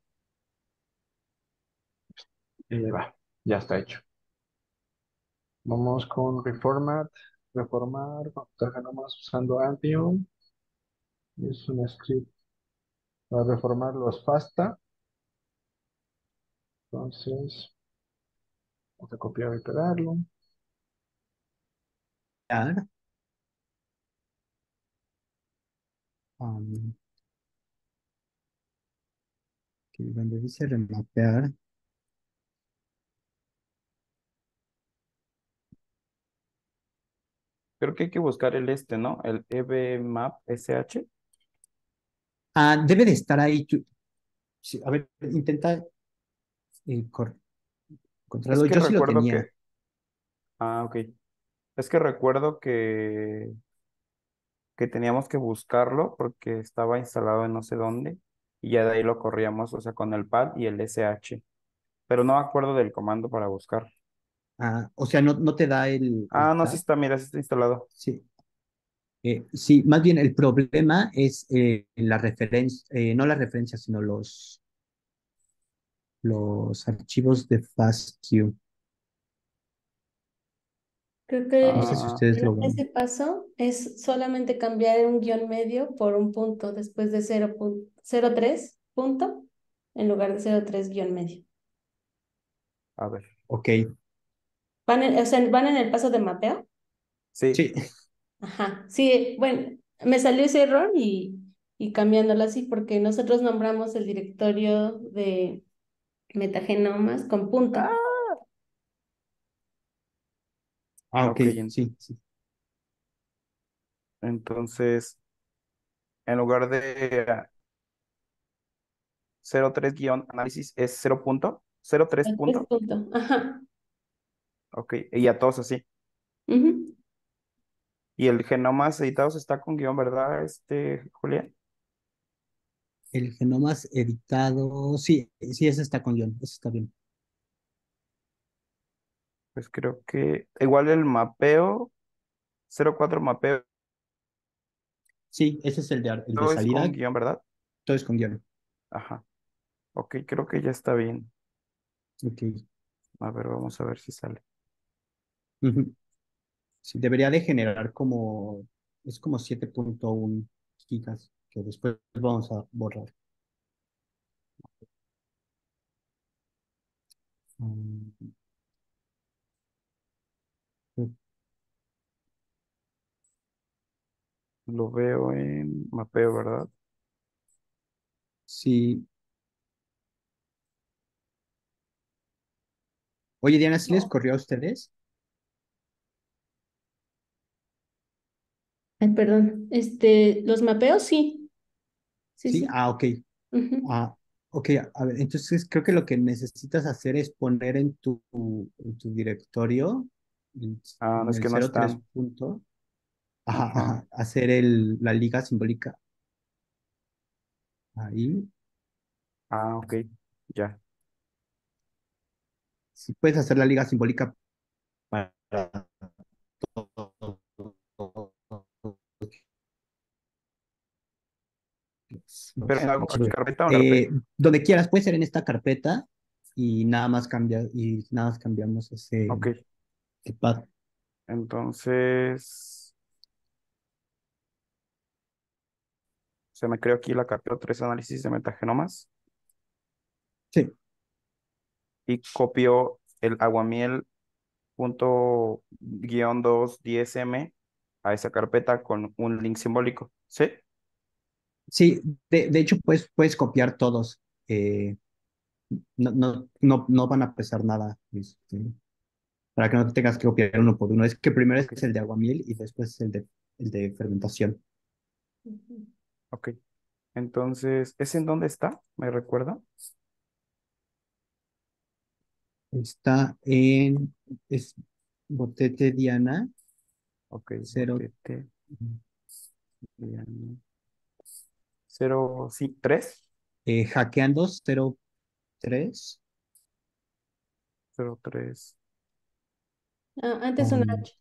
y va, ya está hecho. Vamos con reformar, concatenar genomas usando Appium. Es un script para reformar los FASTA. Entonces, vamos a copiar y pegarlo. Mapear, um, que donde dice remapear, Creo que hay que buscar el ¿no? El EBMAP SH. debe de estar ahí. Sí, a ver, intenta eh, cor- Es encontrarlo. que Yo sí lo recuerdo tenía. que, ok. Es que recuerdo que teníamos que buscarlo porque estaba instalado en no sé dónde y ya de ahí lo corríamos, o sea, con el pad y el SH. Pero no me acuerdo del comando para buscar. O sea, no te da el No, sí tab. está, mira, sí está instalado. Sí. Sí, más bien el problema es la referencia, no las referencias, sino los archivos de FASTQ. Creo No sé que si Ah, ustedes lo ese ven. paso es solamente cambiar un guión medio por un punto después de 0.03 punto en lugar de 0.3 guión medio. a ver. Ok, O sea, van en el paso de mapeo. Sí. sí. Ajá, sí, bueno, me salió ese error y cambiándolo así porque nosotros nombramos el directorio de metagenomas con punto. Ok, Ok, sí, sí. entonces, en lugar de 03 guión análisis es 0 punto, 03 Es punto. punto. Ajá. Ok, y a todos así. Ujú. Y el genomas editados está con guión, ¿verdad, Julián? El genomas editado, sí, sí, ese está con guión, ese está bien. Pues creo que igual el mapeo, 04 mapeo Sí, ese es el de es salida, con guión, ¿verdad? todo es con guión. Ajá. Ok, creo que ya está bien. Ok. A ver, vamos a ver si sale. Ujú. Sí, debería de generar es como 7.1 gigas, que después vamos a borrar. Mm, Lo veo en mapeo, ¿verdad? Sí. Oye, Diana, ¿sí les corrió a ustedes? Ay, perdón. Los mapeos, sí. Sí, Sí, sí. ok. Ujú. Ah, ok, a ver, entonces creo que lo que necesitas hacer es poner en tu directorio, No en es el que no 03 están. punto, ajá, Ajá. ajá, hacer la liga simbólica ahí. Ok, ya. Si puedes hacer la liga simbólica para todos Pero los ¿hago aquí archivos. carpeta o en la carpeta? Donde quieras, puede ser en esta carpeta y nada más cambiamos Ok, el path. entonces se me creó aquí la carpeta 3 análisis de metagenomas Sí, y copio el aguamiel punto guión 2 DSM a esa carpeta con un link simbólico. ¿Sí? sí, de hecho, puedes copiar todos. No van a pesar nada, para que no te tengas que copiar uno por uno. Es que primero Ok, es el de aguamiel y después el de fermentación. Ujú. ok. Entonces, ¿ese en dónde está? ¿Me recuerda? Está en es Botete Diana Ok, 0, botete. Cero, sí, 3, hackeando 03. 03. Ah, antes una H.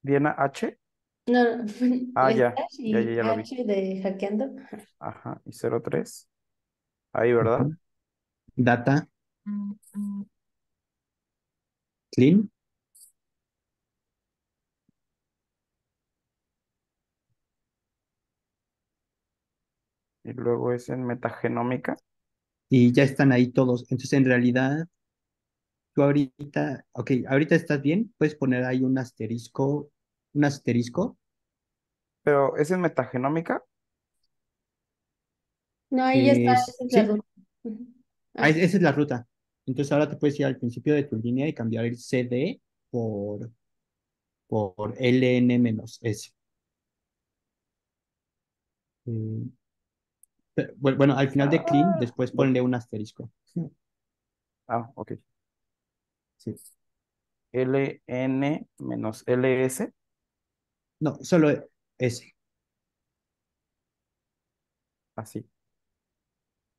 Diana H. No, Ah, ya, slash ya, ya, y ya lo vi. H de hackeando. Ajá, y 03. Ahí, ¿verdad? Data clean. Y luego es en metagenómica. Y ya están ahí todos. Entonces, en realidad, tú ahorita, ok, ahorita estás bien, puedes poner ahí un asterisco. Pero es en metagenómica. No, ahí ya está, esa es la Sí, ruta. Ujú. Ah, esa es la ruta. Entonces, ahora te puedes ir al principio de tu línea y cambiar el CD por LN-S. Eh, bueno, al final de clean, después ponle un asterisco. Ah, ok. Sí. LN menos LS. No, solo S. Así.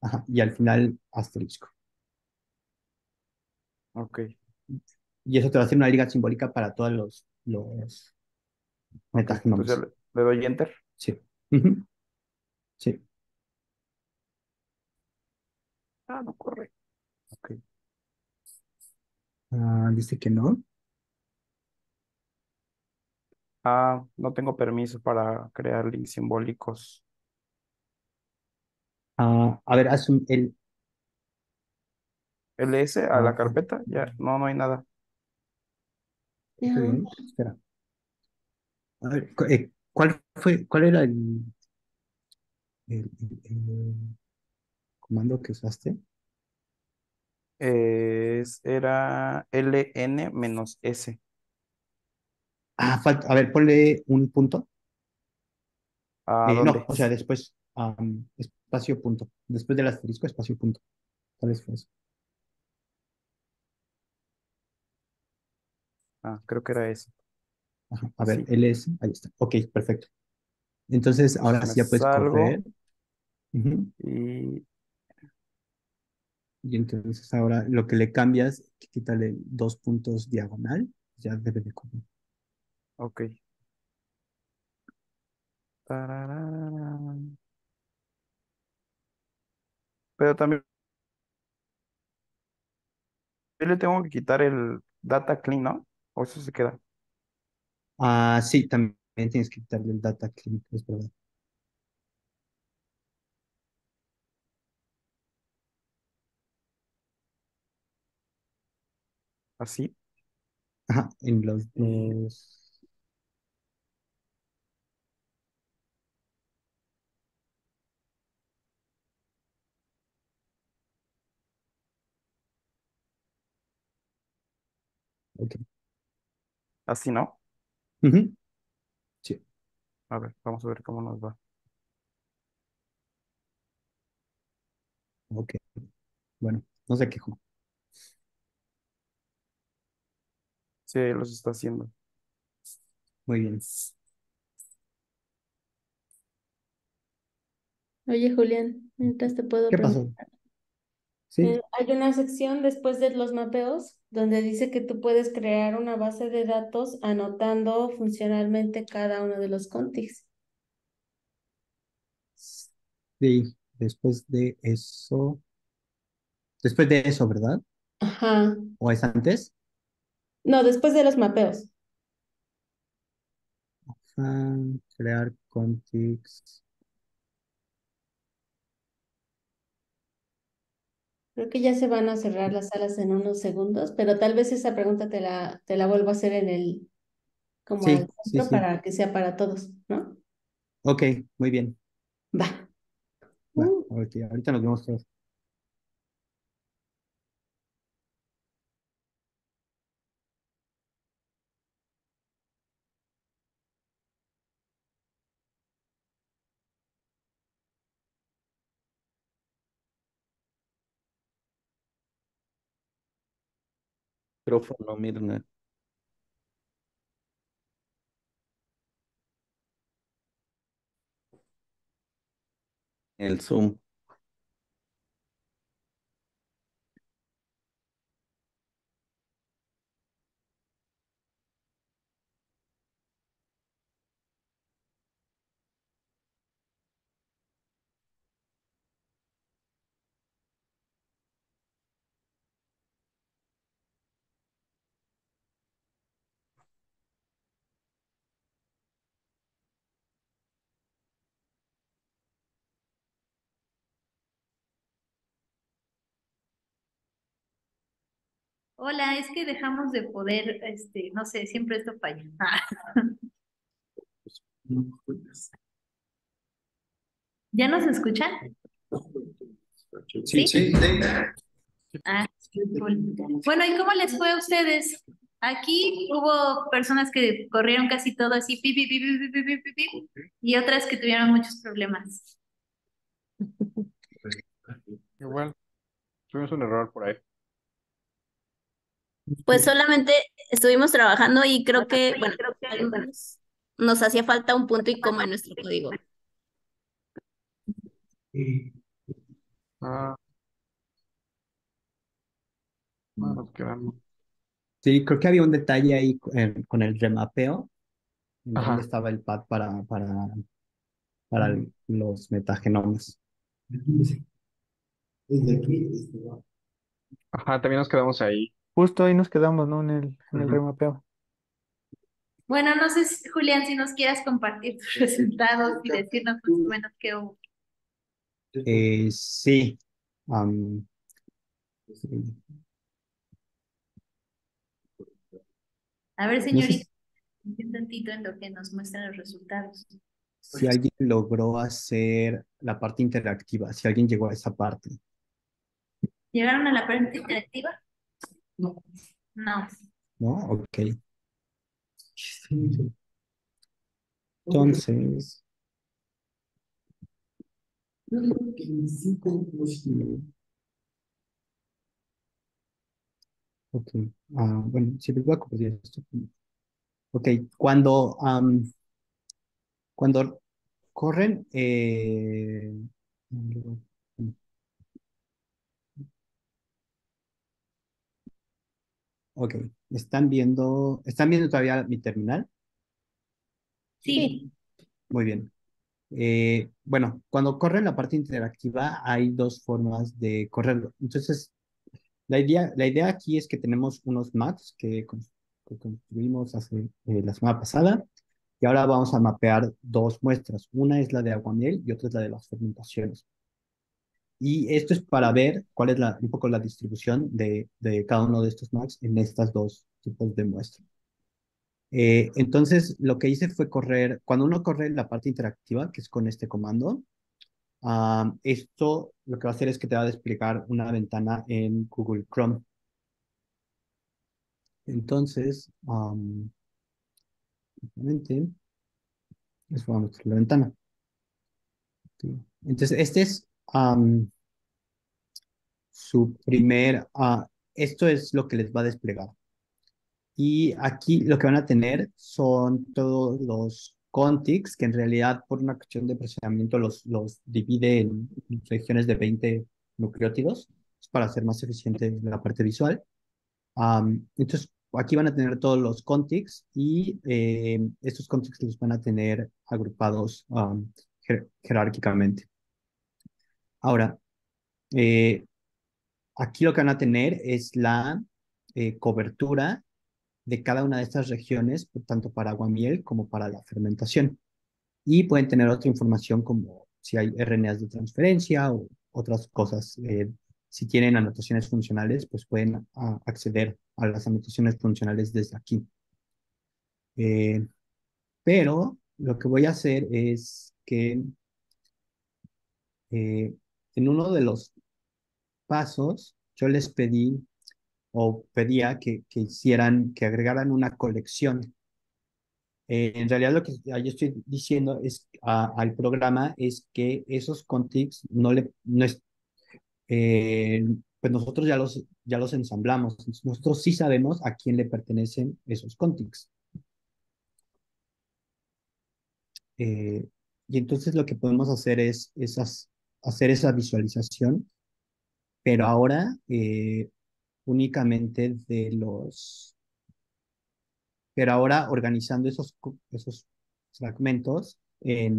Ajá, y al final asterisco. Ok. Y eso te va a hacer una liga simbólica para todos los Ok. Entonces ya metagenomas. le doy enter. Sí. Ujú. Sí. Ah, no corre. Ok. Ah, dice que no. Ah, no tengo permiso para crear links simbólicos. Ah, a ver, LS a ah, la carpeta. Ya, no, no hay nada. está ya. bien, espera. A ver, cuál era el comando que usaste? Era LN menos S. Ah, falta, a ver, ponle un punto. ¿A No, dónde? o sea, después, espacio punto. Después del asterisco, espacio punto. Tal vez fue eso. Ah, creo que era eso. Ajá, a ver, Sí. LS, ahí está. Ok, perfecto. Entonces, Entonces ahora me sí ya puedes correr. salgo Ujú. y... Y entonces ahora lo que le cambias, quítale 2 puntos diagonal, ya debe de cubrir. Ok. Tarararán. Pero también le tengo que quitar el data clean, ¿no? O eso se queda. Ah, sí, también tienes que quitarle el data clean, es verdad. Así. Ajá, en los Y... dos. Ok. Así, ¿no? Ujú. Sí, A ver, vamos a ver cómo nos va. ok. Bueno, no se quejó. Sí, los está haciendo. Muy bien. Oye, Julián, mientras te puedo ¿Qué preguntar. pasó? Sí. Hay una sección después de los mapeos donde dice que tú puedes crear una base de datos anotando funcionalmente cada uno de los contigs. Sí, después de eso, ¿verdad? Ajá. ¿O es antes? No, después de los mapeos. Ah, crear contigs. Creo que ya se van a cerrar las salas en unos segundos, pero tal vez esa pregunta te la vuelvo a hacer como al Sí, sí, centro sí. para que sea para todos, ¿no? Ok, muy bien. Va. Va, Uh. ok, ahorita nos vemos todos. Micrófono, Mirna. El Zoom. Hola, es que dejamos de poder, no sé, siempre esto falla. ¿Ya nos escuchan? Sí, ¿Sí? Ah, cool. Bueno, ¿y cómo les fue a ustedes? Aquí hubo personas que corrieron casi todo así, pi, pi, pi, pi, pi, pi, pi, pi, pi, y otras que tuvieron muchos problemas. Igual, tuvimos un error por ahí. Pues solamente estuvimos trabajando y creo que, bueno, al menos nos hacía falta un punto y coma en nuestro código. Ah, nos quedamos. sí, creo que había un detalle ahí con el remapeo, en dónde Ajá. estaba el pad para los metagenomas. Ajá, también nos quedamos ahí. Justo ahí nos quedamos, ¿no? En el Ujú. remapeo. Bueno, no sé, Julián, si nos quieras compartir tus resultados y decirnos más o menos qué hubo. Sí. am, sí. A ver, No sé señorita, un tantito en lo que nos muestran los resultados. si alguien logró hacer la parte interactiva, si alguien llegó a esa parte, ¿Llegaron a la parte interactiva? No. ¿no? Ok. Entonces, ok. Bueno, si les voy a compartir esto. Ok, cuando corren, ok, ¿están viendo todavía mi terminal? Sí. Muy bien. Bueno, cuando corre la parte interactiva hay dos formas de correrlo. Entonces, la idea aquí es que tenemos unos maps que construimos la semana pasada y ahora vamos a mapear dos muestras. Una es la de aguamiel y otra es la de las fermentaciones. Y esto es para ver cuál es un poco la distribución de cada uno de estos maps en estas dos tipos de muestras. Entonces, lo que hice fue cuando uno corre la parte interactiva, que es con este comando, esto lo que va a hacer es que te va a desplegar una ventana en Google Chrome. Entonces, simplemente les voy a mostrar la ventana. Sí. Entonces, este es esto es lo que les va a desplegar. Y aquí lo que van a tener son todos los contigs, que en realidad por una cuestión de procesamiento los divide en regiones de 20 nucleótidos, para hacer más eficiente la parte visual. Entonces, aquí van a tener todos los contigs y estos contigs los van a tener agrupados jerárquicamente. Ahora, eh, aquí lo que van a tener es la cobertura de cada una de estas regiones, tanto para aguamiel como para la fermentación. Y pueden tener otra información como si hay RNAs de transferencia o otras cosas. Si tienen anotaciones funcionales, pues pueden acceder a las anotaciones funcionales desde aquí. Pero lo que voy a hacer es que eh, en uno de los pasos yo les pedí o pedía que agregaran una colección. En realidad lo que yo estoy diciendo es al programa es que esos contigs no es, pues nosotros ya los ensamblamos. Entonces, nosotros sí sabemos a quién le pertenecen esos contigs. Y entonces lo que podemos hacer es hacer esa visualización, pero ahora únicamente pero ahora organizando esos fragmentos eh,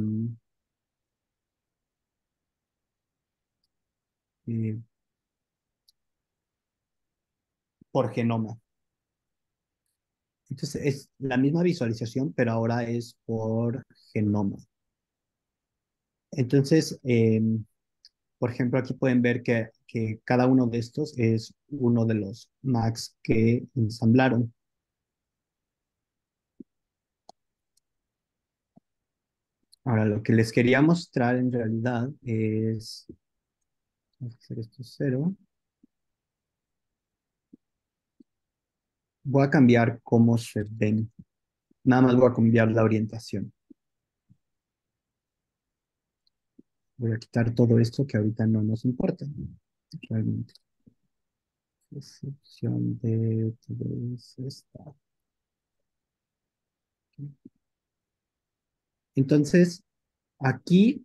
por genoma. Entonces es la misma visualización, pero ahora es por genoma. Entonces, por ejemplo, aquí pueden ver que cada uno de estos es uno de los MACs que ensamblaron. Ahora, lo que les quería mostrar en realidad es, vamos a hacer esto 0. Voy a cambiar cómo se ven. Nada más voy a cambiar la orientación. Voy a quitar todo esto que ahorita no nos importa, realmente. Excepción de todo esta. Entonces, aquí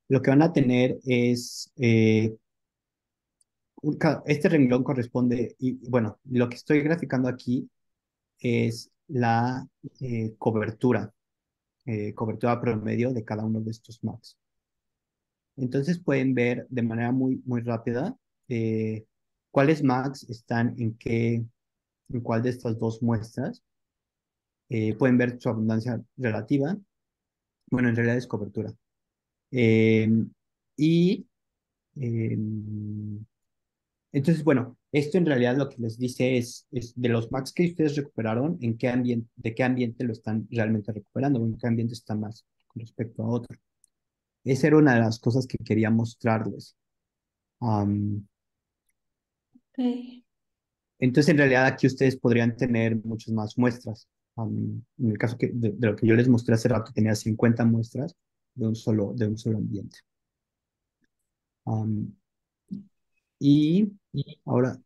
lo que van a tener es, este renglón corresponde, y bueno, lo que estoy graficando aquí es la cobertura promedio de cada uno de estos maps. Entonces pueden ver de manera muy rápida cuáles maps están en cuál de estas dos muestras. Pueden ver su abundancia relativa. Bueno, en realidad es cobertura. Eh, y eh, entonces, bueno, esto en realidad lo que les dice es de los max que ustedes recuperaron, de qué ambiente lo están realmente recuperando, o en qué ambiente está más con respecto a otro. Esa era una de las cosas que quería mostrarles. Ok. Entonces, en realidad aquí ustedes podrían tener muchas más muestras. En el caso de lo que yo les mostré hace rato, tenía 50 muestras de un solo ambiente. Y ahora,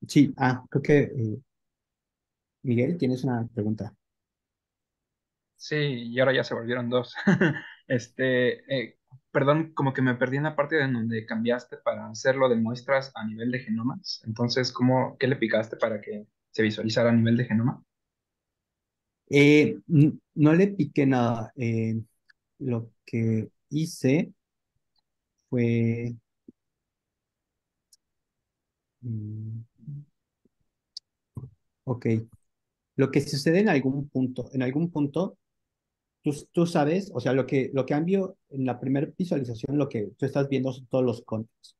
sí, creo que Miguel, tienes una pregunta. Sí, y ahora ya se volvieron dos. Perdón, como que me perdí en la parte en donde cambiaste para hacerlo de muestras a nivel de genomas. Entonces, ¿qué le picaste para que se visualizara a nivel de genoma? No le piqué nada. Lo que hice fue, mm, ok, lo que sucede en algún punto, tú sabes, o sea, lo que cambio en la primera visualización, lo que tú estás viendo son todos los contextos,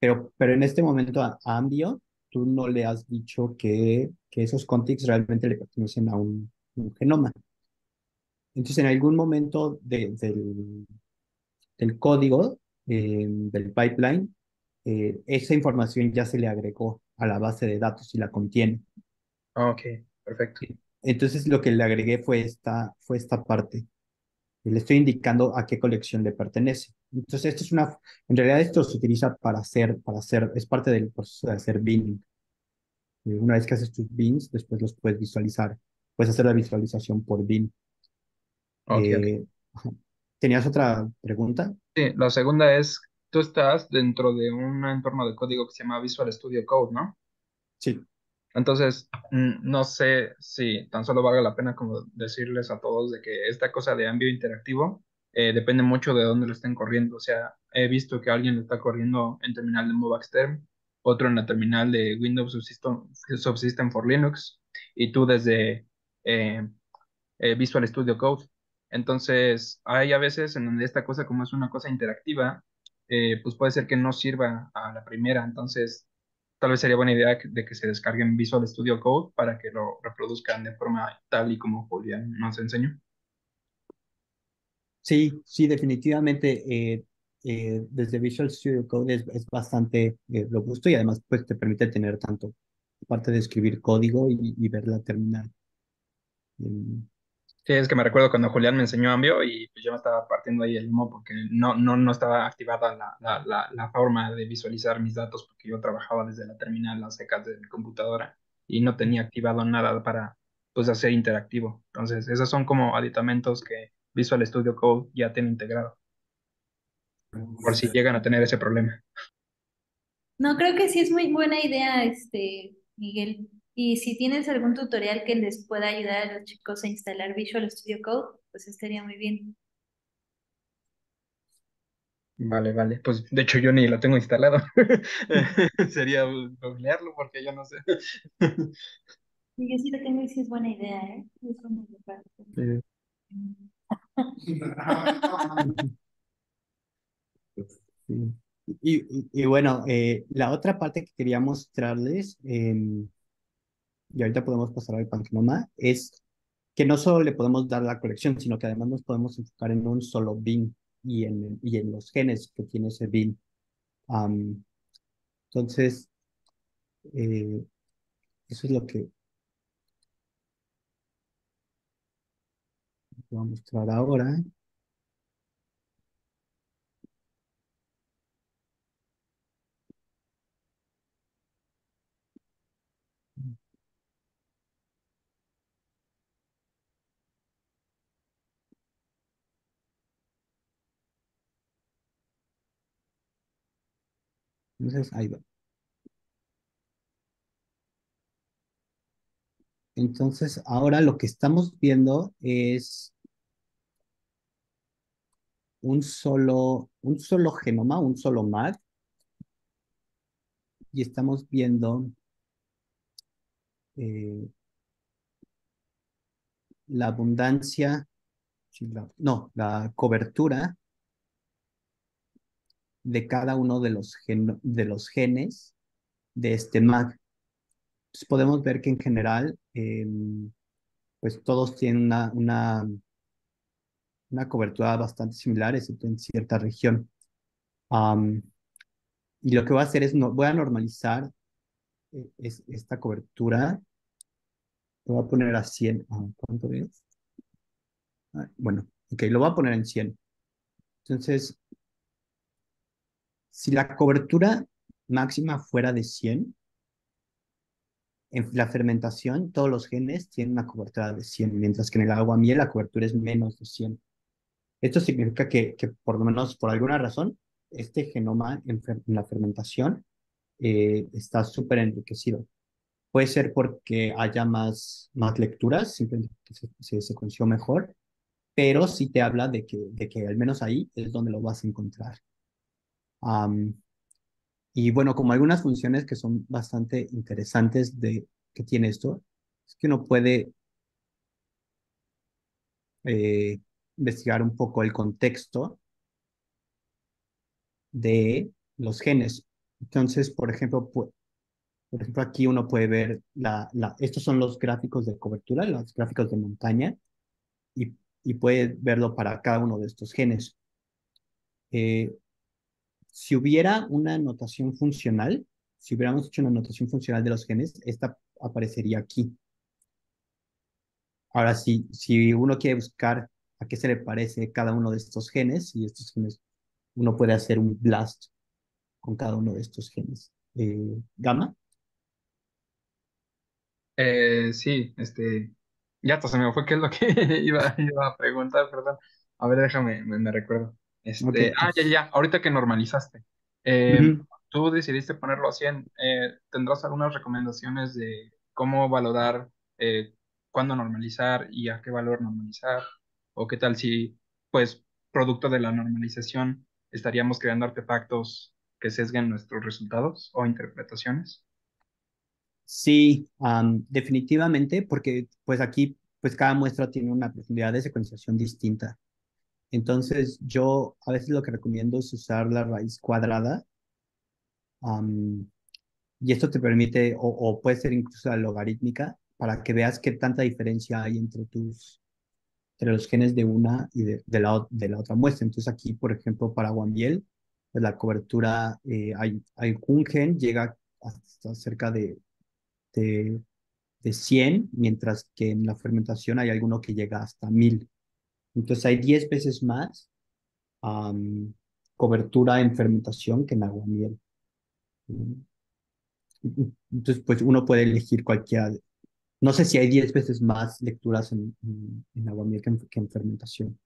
pero en este momento a Ambio, tú no le has dicho que esos contextos realmente le pertenecen a un genoma. Entonces, en algún momento del código, del pipeline, esa información ya se le agregó a la base de datos y la contiene. Ah, ok, perfecto. Entonces, lo que le agregué fue esta parte. Y le estoy indicando a qué colección le pertenece. Entonces, en realidad esto se utiliza es parte del proceso de hacer binning. Una vez que haces tus bins, después los puedes visualizar. Puedes hacer la visualización por bin. Ok, ok. Ajá. ¿Tenías otra pregunta? Sí, la segunda es, tú estás dentro de un entorno de código que se llama Visual Studio Code, ¿no? Sí. Entonces, no sé si tan solo valga la pena como decirles a todos de que esta cosa de Ambio interactivo depende mucho de dónde lo estén corriendo. O sea, he visto que alguien lo está corriendo en terminal de Movaxterm, otro en la terminal de Windows Subsystem for Linux, y tú desde eh, Visual Studio Code. Entonces, hay a veces en donde esta cosa, como es una cosa interactiva, pues puede ser que no sirva a la primera. Entonces, tal vez sería buena idea de que se descarguen Visual Studio Code para que lo reproduzcan de forma tal y como Julián nos enseñó. Sí, sí, definitivamente. Desde Visual Studio Code es bastante robusto y además pues, te permite tener tanto parte de escribir código y ver la terminal. Sí, es que me recuerdo cuando Julián me enseñó Ambio y pues yo me estaba partiendo ahí el humo porque no estaba activada la forma de visualizar mis datos porque yo trabajaba desde la terminal a secas de mi computadora y no tenía activado nada para pues hacer interactivo. Entonces, esos son como aditamentos que Visual Studio Code ya tiene integrado, por si llegan a tener ese problema. No, creo que sí es muy buena idea, Miguel. Y si tienes algún tutorial que les pueda ayudar a los chicos a instalar Visual Studio Code, pues estaría muy bien. Vale, vale. Pues de hecho yo ni lo tengo instalado. Sería googlearlo porque yo no sé. Y yo sí lo tengo y sí es buena idea, ¿eh? Eso me lo parece. Sí. Sí. Y bueno, la otra parte que quería mostrarles, y ahorita podemos pasar al Pangenoma, es que no solo le podemos dar la colección, sino que además nos podemos enfocar en un solo bin y en los genes que tiene ese bin. Am, entonces, eh, eso es lo que voy a mostrar ahora. Entonces, ahí va. Entonces, ahora lo que estamos viendo es un solo genoma, un solo MAG, y estamos viendo eh, la abundancia, sí, no, la cobertura de cada uno de de los genes de este MAG. Entonces podemos ver que en general, pues todos tienen una cobertura bastante similar, excepto en cierta región. Am, y lo que voy a hacer es, voy a normalizar esta cobertura. Lo voy a poner a 100. ¿Cuánto es? Bueno, ok, lo voy a poner en 100. Entonces, si la cobertura máxima fuera de 100, en la fermentación todos los genes tienen una cobertura de 100, mientras que en el agua miel la cobertura es menos de 100. Esto significa que por lo menos por alguna razón, este genoma en la fermentación está súper enriquecido. Puede ser porque haya más lecturas, simplemente que se secuenció mejor, pero sí te habla de que al menos ahí es donde lo vas a encontrar. Am, y bueno, como algunas funciones que son bastante interesantes que tiene esto, es que uno puede eh, investigar un poco el contexto de los genes. Entonces, por ejemplo, aquí uno puede ver estos son los gráficos de cobertura, los gráficos de montaña, y, y puede verlo para cada uno de estos genes. Eh, si hubiera una notación funcional, si hubiéramos hecho una notación funcional de los genes, esta aparecería aquí. Ahora, si uno quiere buscar a qué se le parece cada uno de estos genes, y estos genes, uno puede hacer un blast con cada uno de estos genes. Gamma. Sí, ya hasta se me fue qué es lo que iba a preguntar, perdón. A ver, déjame, me recuerdo. Ok. Ya, ahorita que normalizaste, eh, Ujú. tú decidiste ponerlo a 100. ¿Tendrás algunas recomendaciones de cómo valorar cuándo normalizar y a qué valor normalizar? ¿O qué tal si, pues, producto de la normalización, estaríamos creando artefactos que sesguen nuestros resultados o interpretaciones? Sí, definitivamente, porque pues aquí pues cada muestra tiene una profundidad de secuenciación distinta. Entonces yo a veces lo que recomiendo es usar la raíz cuadrada, am, y esto te permite, o puede ser incluso la logarítmica, para que veas qué tanta diferencia hay entre los genes de una y de la otra muestra. Entonces aquí, por ejemplo, para guambiel, pues la cobertura, hay un gen llega hasta cerca de 100, mientras que en la fermentación hay alguno que llega hasta 1000. Entonces hay 10 veces más am, cobertura en fermentación que en aguamiel. Entonces, pues uno puede elegir cualquiera. No sé si hay 10 veces más lecturas en aguamiel que en fermentación.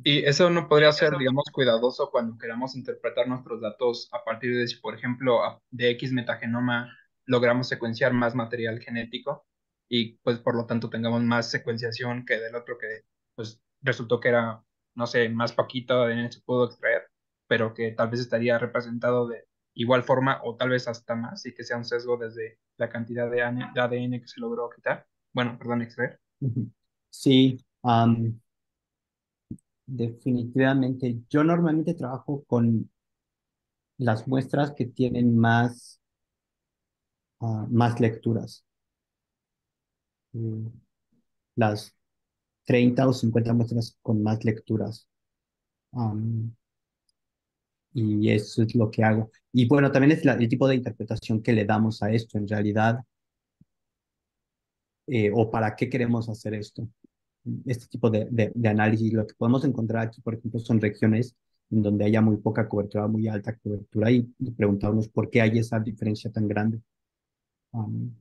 Y eso no podría ser, digamos, cuidadoso cuando queramos interpretar nuestros datos a partir de si, por ejemplo, de X metagenoma logramos secuenciar más material genético y pues por lo tanto tengamos más secuenciación que del otro que pues resultó que era, no sé, más poquito de ADN se pudo extraer, pero que tal vez estaría representado de igual forma o tal vez hasta más y que sea un sesgo desde la cantidad de ADN que se logró quitar. Bueno, perdón, extraer. Ujú. Sí, definitivamente. Yo normalmente trabajo con las muestras que tienen más lecturas. Mm, Las 30 o 50 muestras con más lecturas. Am, y eso es lo que hago. Y bueno, también es el tipo de interpretación que le damos a esto en realidad, o para qué queremos hacer esto. Este tipo de análisis. Lo que podemos encontrar aquí, por ejemplo, son regiones en donde haya muy poca cobertura, muy alta cobertura, y preguntarnos por qué hay esa diferencia tan grande. Am,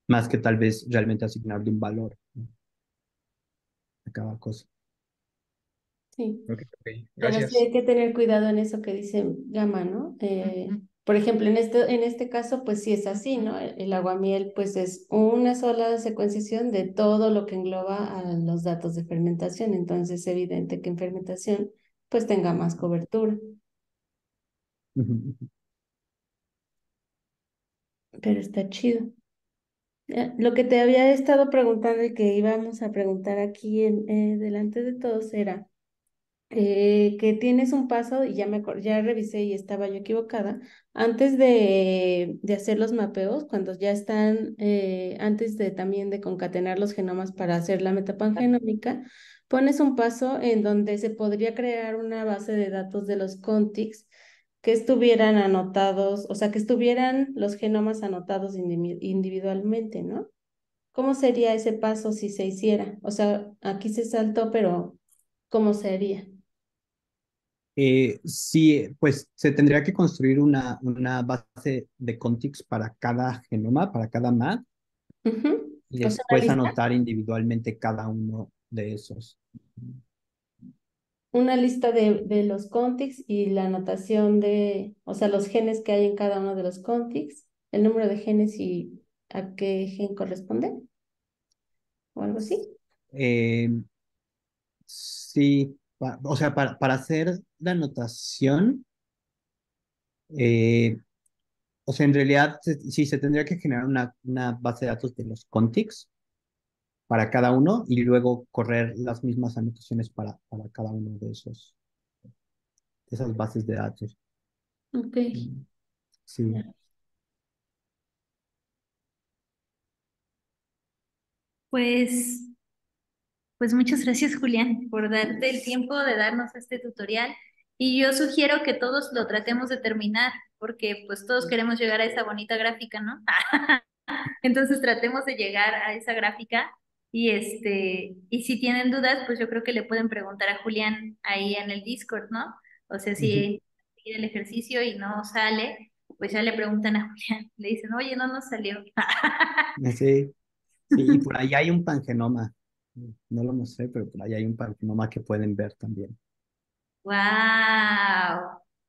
Más que tal vez realmente asignarle un valor, ¿no?, a cada cosa. Sí. Ok, Pero sí gracias. hay que tener cuidado en eso que dice Gama, ¿no? Por ejemplo, en este caso, pues sí es así, ¿no? El aguamiel, pues es una sola secuenciación de todo lo que engloba a los datos de fermentación. Entonces es evidente que en fermentación, pues tenga más cobertura. Ujú, ujú. Pero está chido. Lo que te había estado preguntando y que íbamos a preguntar aquí delante de todos era que tienes un paso, y ya revisé y estaba yo equivocada, antes de hacer los mapeos, cuando ya están, antes de también de concatenar los genomas para hacer la metapangenómica, pones un paso en donde se podría crear una base de datos de los contigs que estuvieran anotados, o sea, que estuvieran los genomas anotados individualmente, ¿no? ¿Cómo sería ese paso si se hiciera? O sea, aquí se saltó, pero ¿cómo sería? Sí, pues se tendría que construir una base de contigs para cada genoma, para cada MAD, Ujú. y O sea, una después lista. anotar individualmente cada uno de esos. Una lista de los contigs y la anotación o sea, los genes que hay en cada uno de los contigs, el número de genes y a qué gen corresponde, o algo así. Eh, sí, o sea, para hacer la anotación, eh, o sea, en realidad sí se tendría que generar una base de datos de los contigs para cada uno y luego correr las mismas anotaciones para cada uno de esas bases de datos. Ok. Mm, Sí. Ya. Pues, pues muchas gracias, Julián, por darte el tiempo de darnos este tutorial. Y yo sugiero que todos lo tratemos de terminar, porque pues todos queremos llegar a esa bonita gráfica, ¿no? Entonces tratemos de llegar a esa gráfica y si tienen dudas, pues yo creo que le pueden preguntar a Julián ahí en el Discord, ¿no? O sea, Ujú. si sigue el ejercicio y no sale, pues ya le preguntan a Julián, le dicen, oye, no nos salió. Sí, sí, y por ahí hay un pangenoma. No lo mostré, pero por ahí hay un pangenoma que pueden ver también. Wow.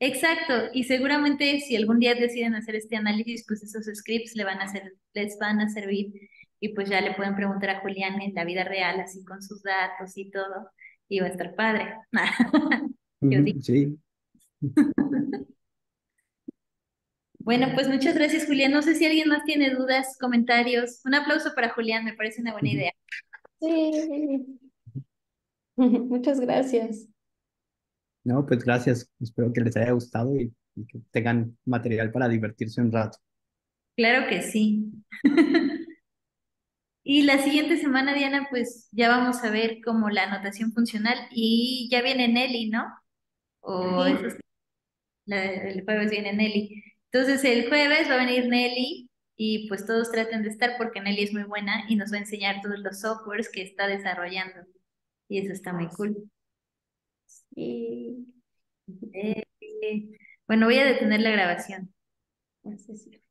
Exacto. Y seguramente si algún día deciden hacer este análisis, pues esos scripts les van a servir y pues ya le pueden preguntar a Julián en la vida real, así con sus datos y todo, y va a estar padre. Yo digo. Ujú, sí. Bueno, pues muchas gracias, Julián. No sé si alguien más tiene dudas, comentarios. Un aplauso para Julián, me parece una buena Ujú. idea. Sí. Muchas gracias. No, pues gracias. Espero que les haya gustado y que tengan material para divertirse un rato. Claro que sí. Y la siguiente semana, Diana, pues ya vamos a ver como la anotación funcional y ya viene Nelly, ¿no? O eso Sí. el jueves viene Nelly. Entonces el jueves va a venir Nelly y pues todos traten de estar porque Nelly es muy buena y nos va a enseñar todos los softwares que está desarrollando y eso está muy cool. Y Bueno, voy a detener la grabación. no sé si-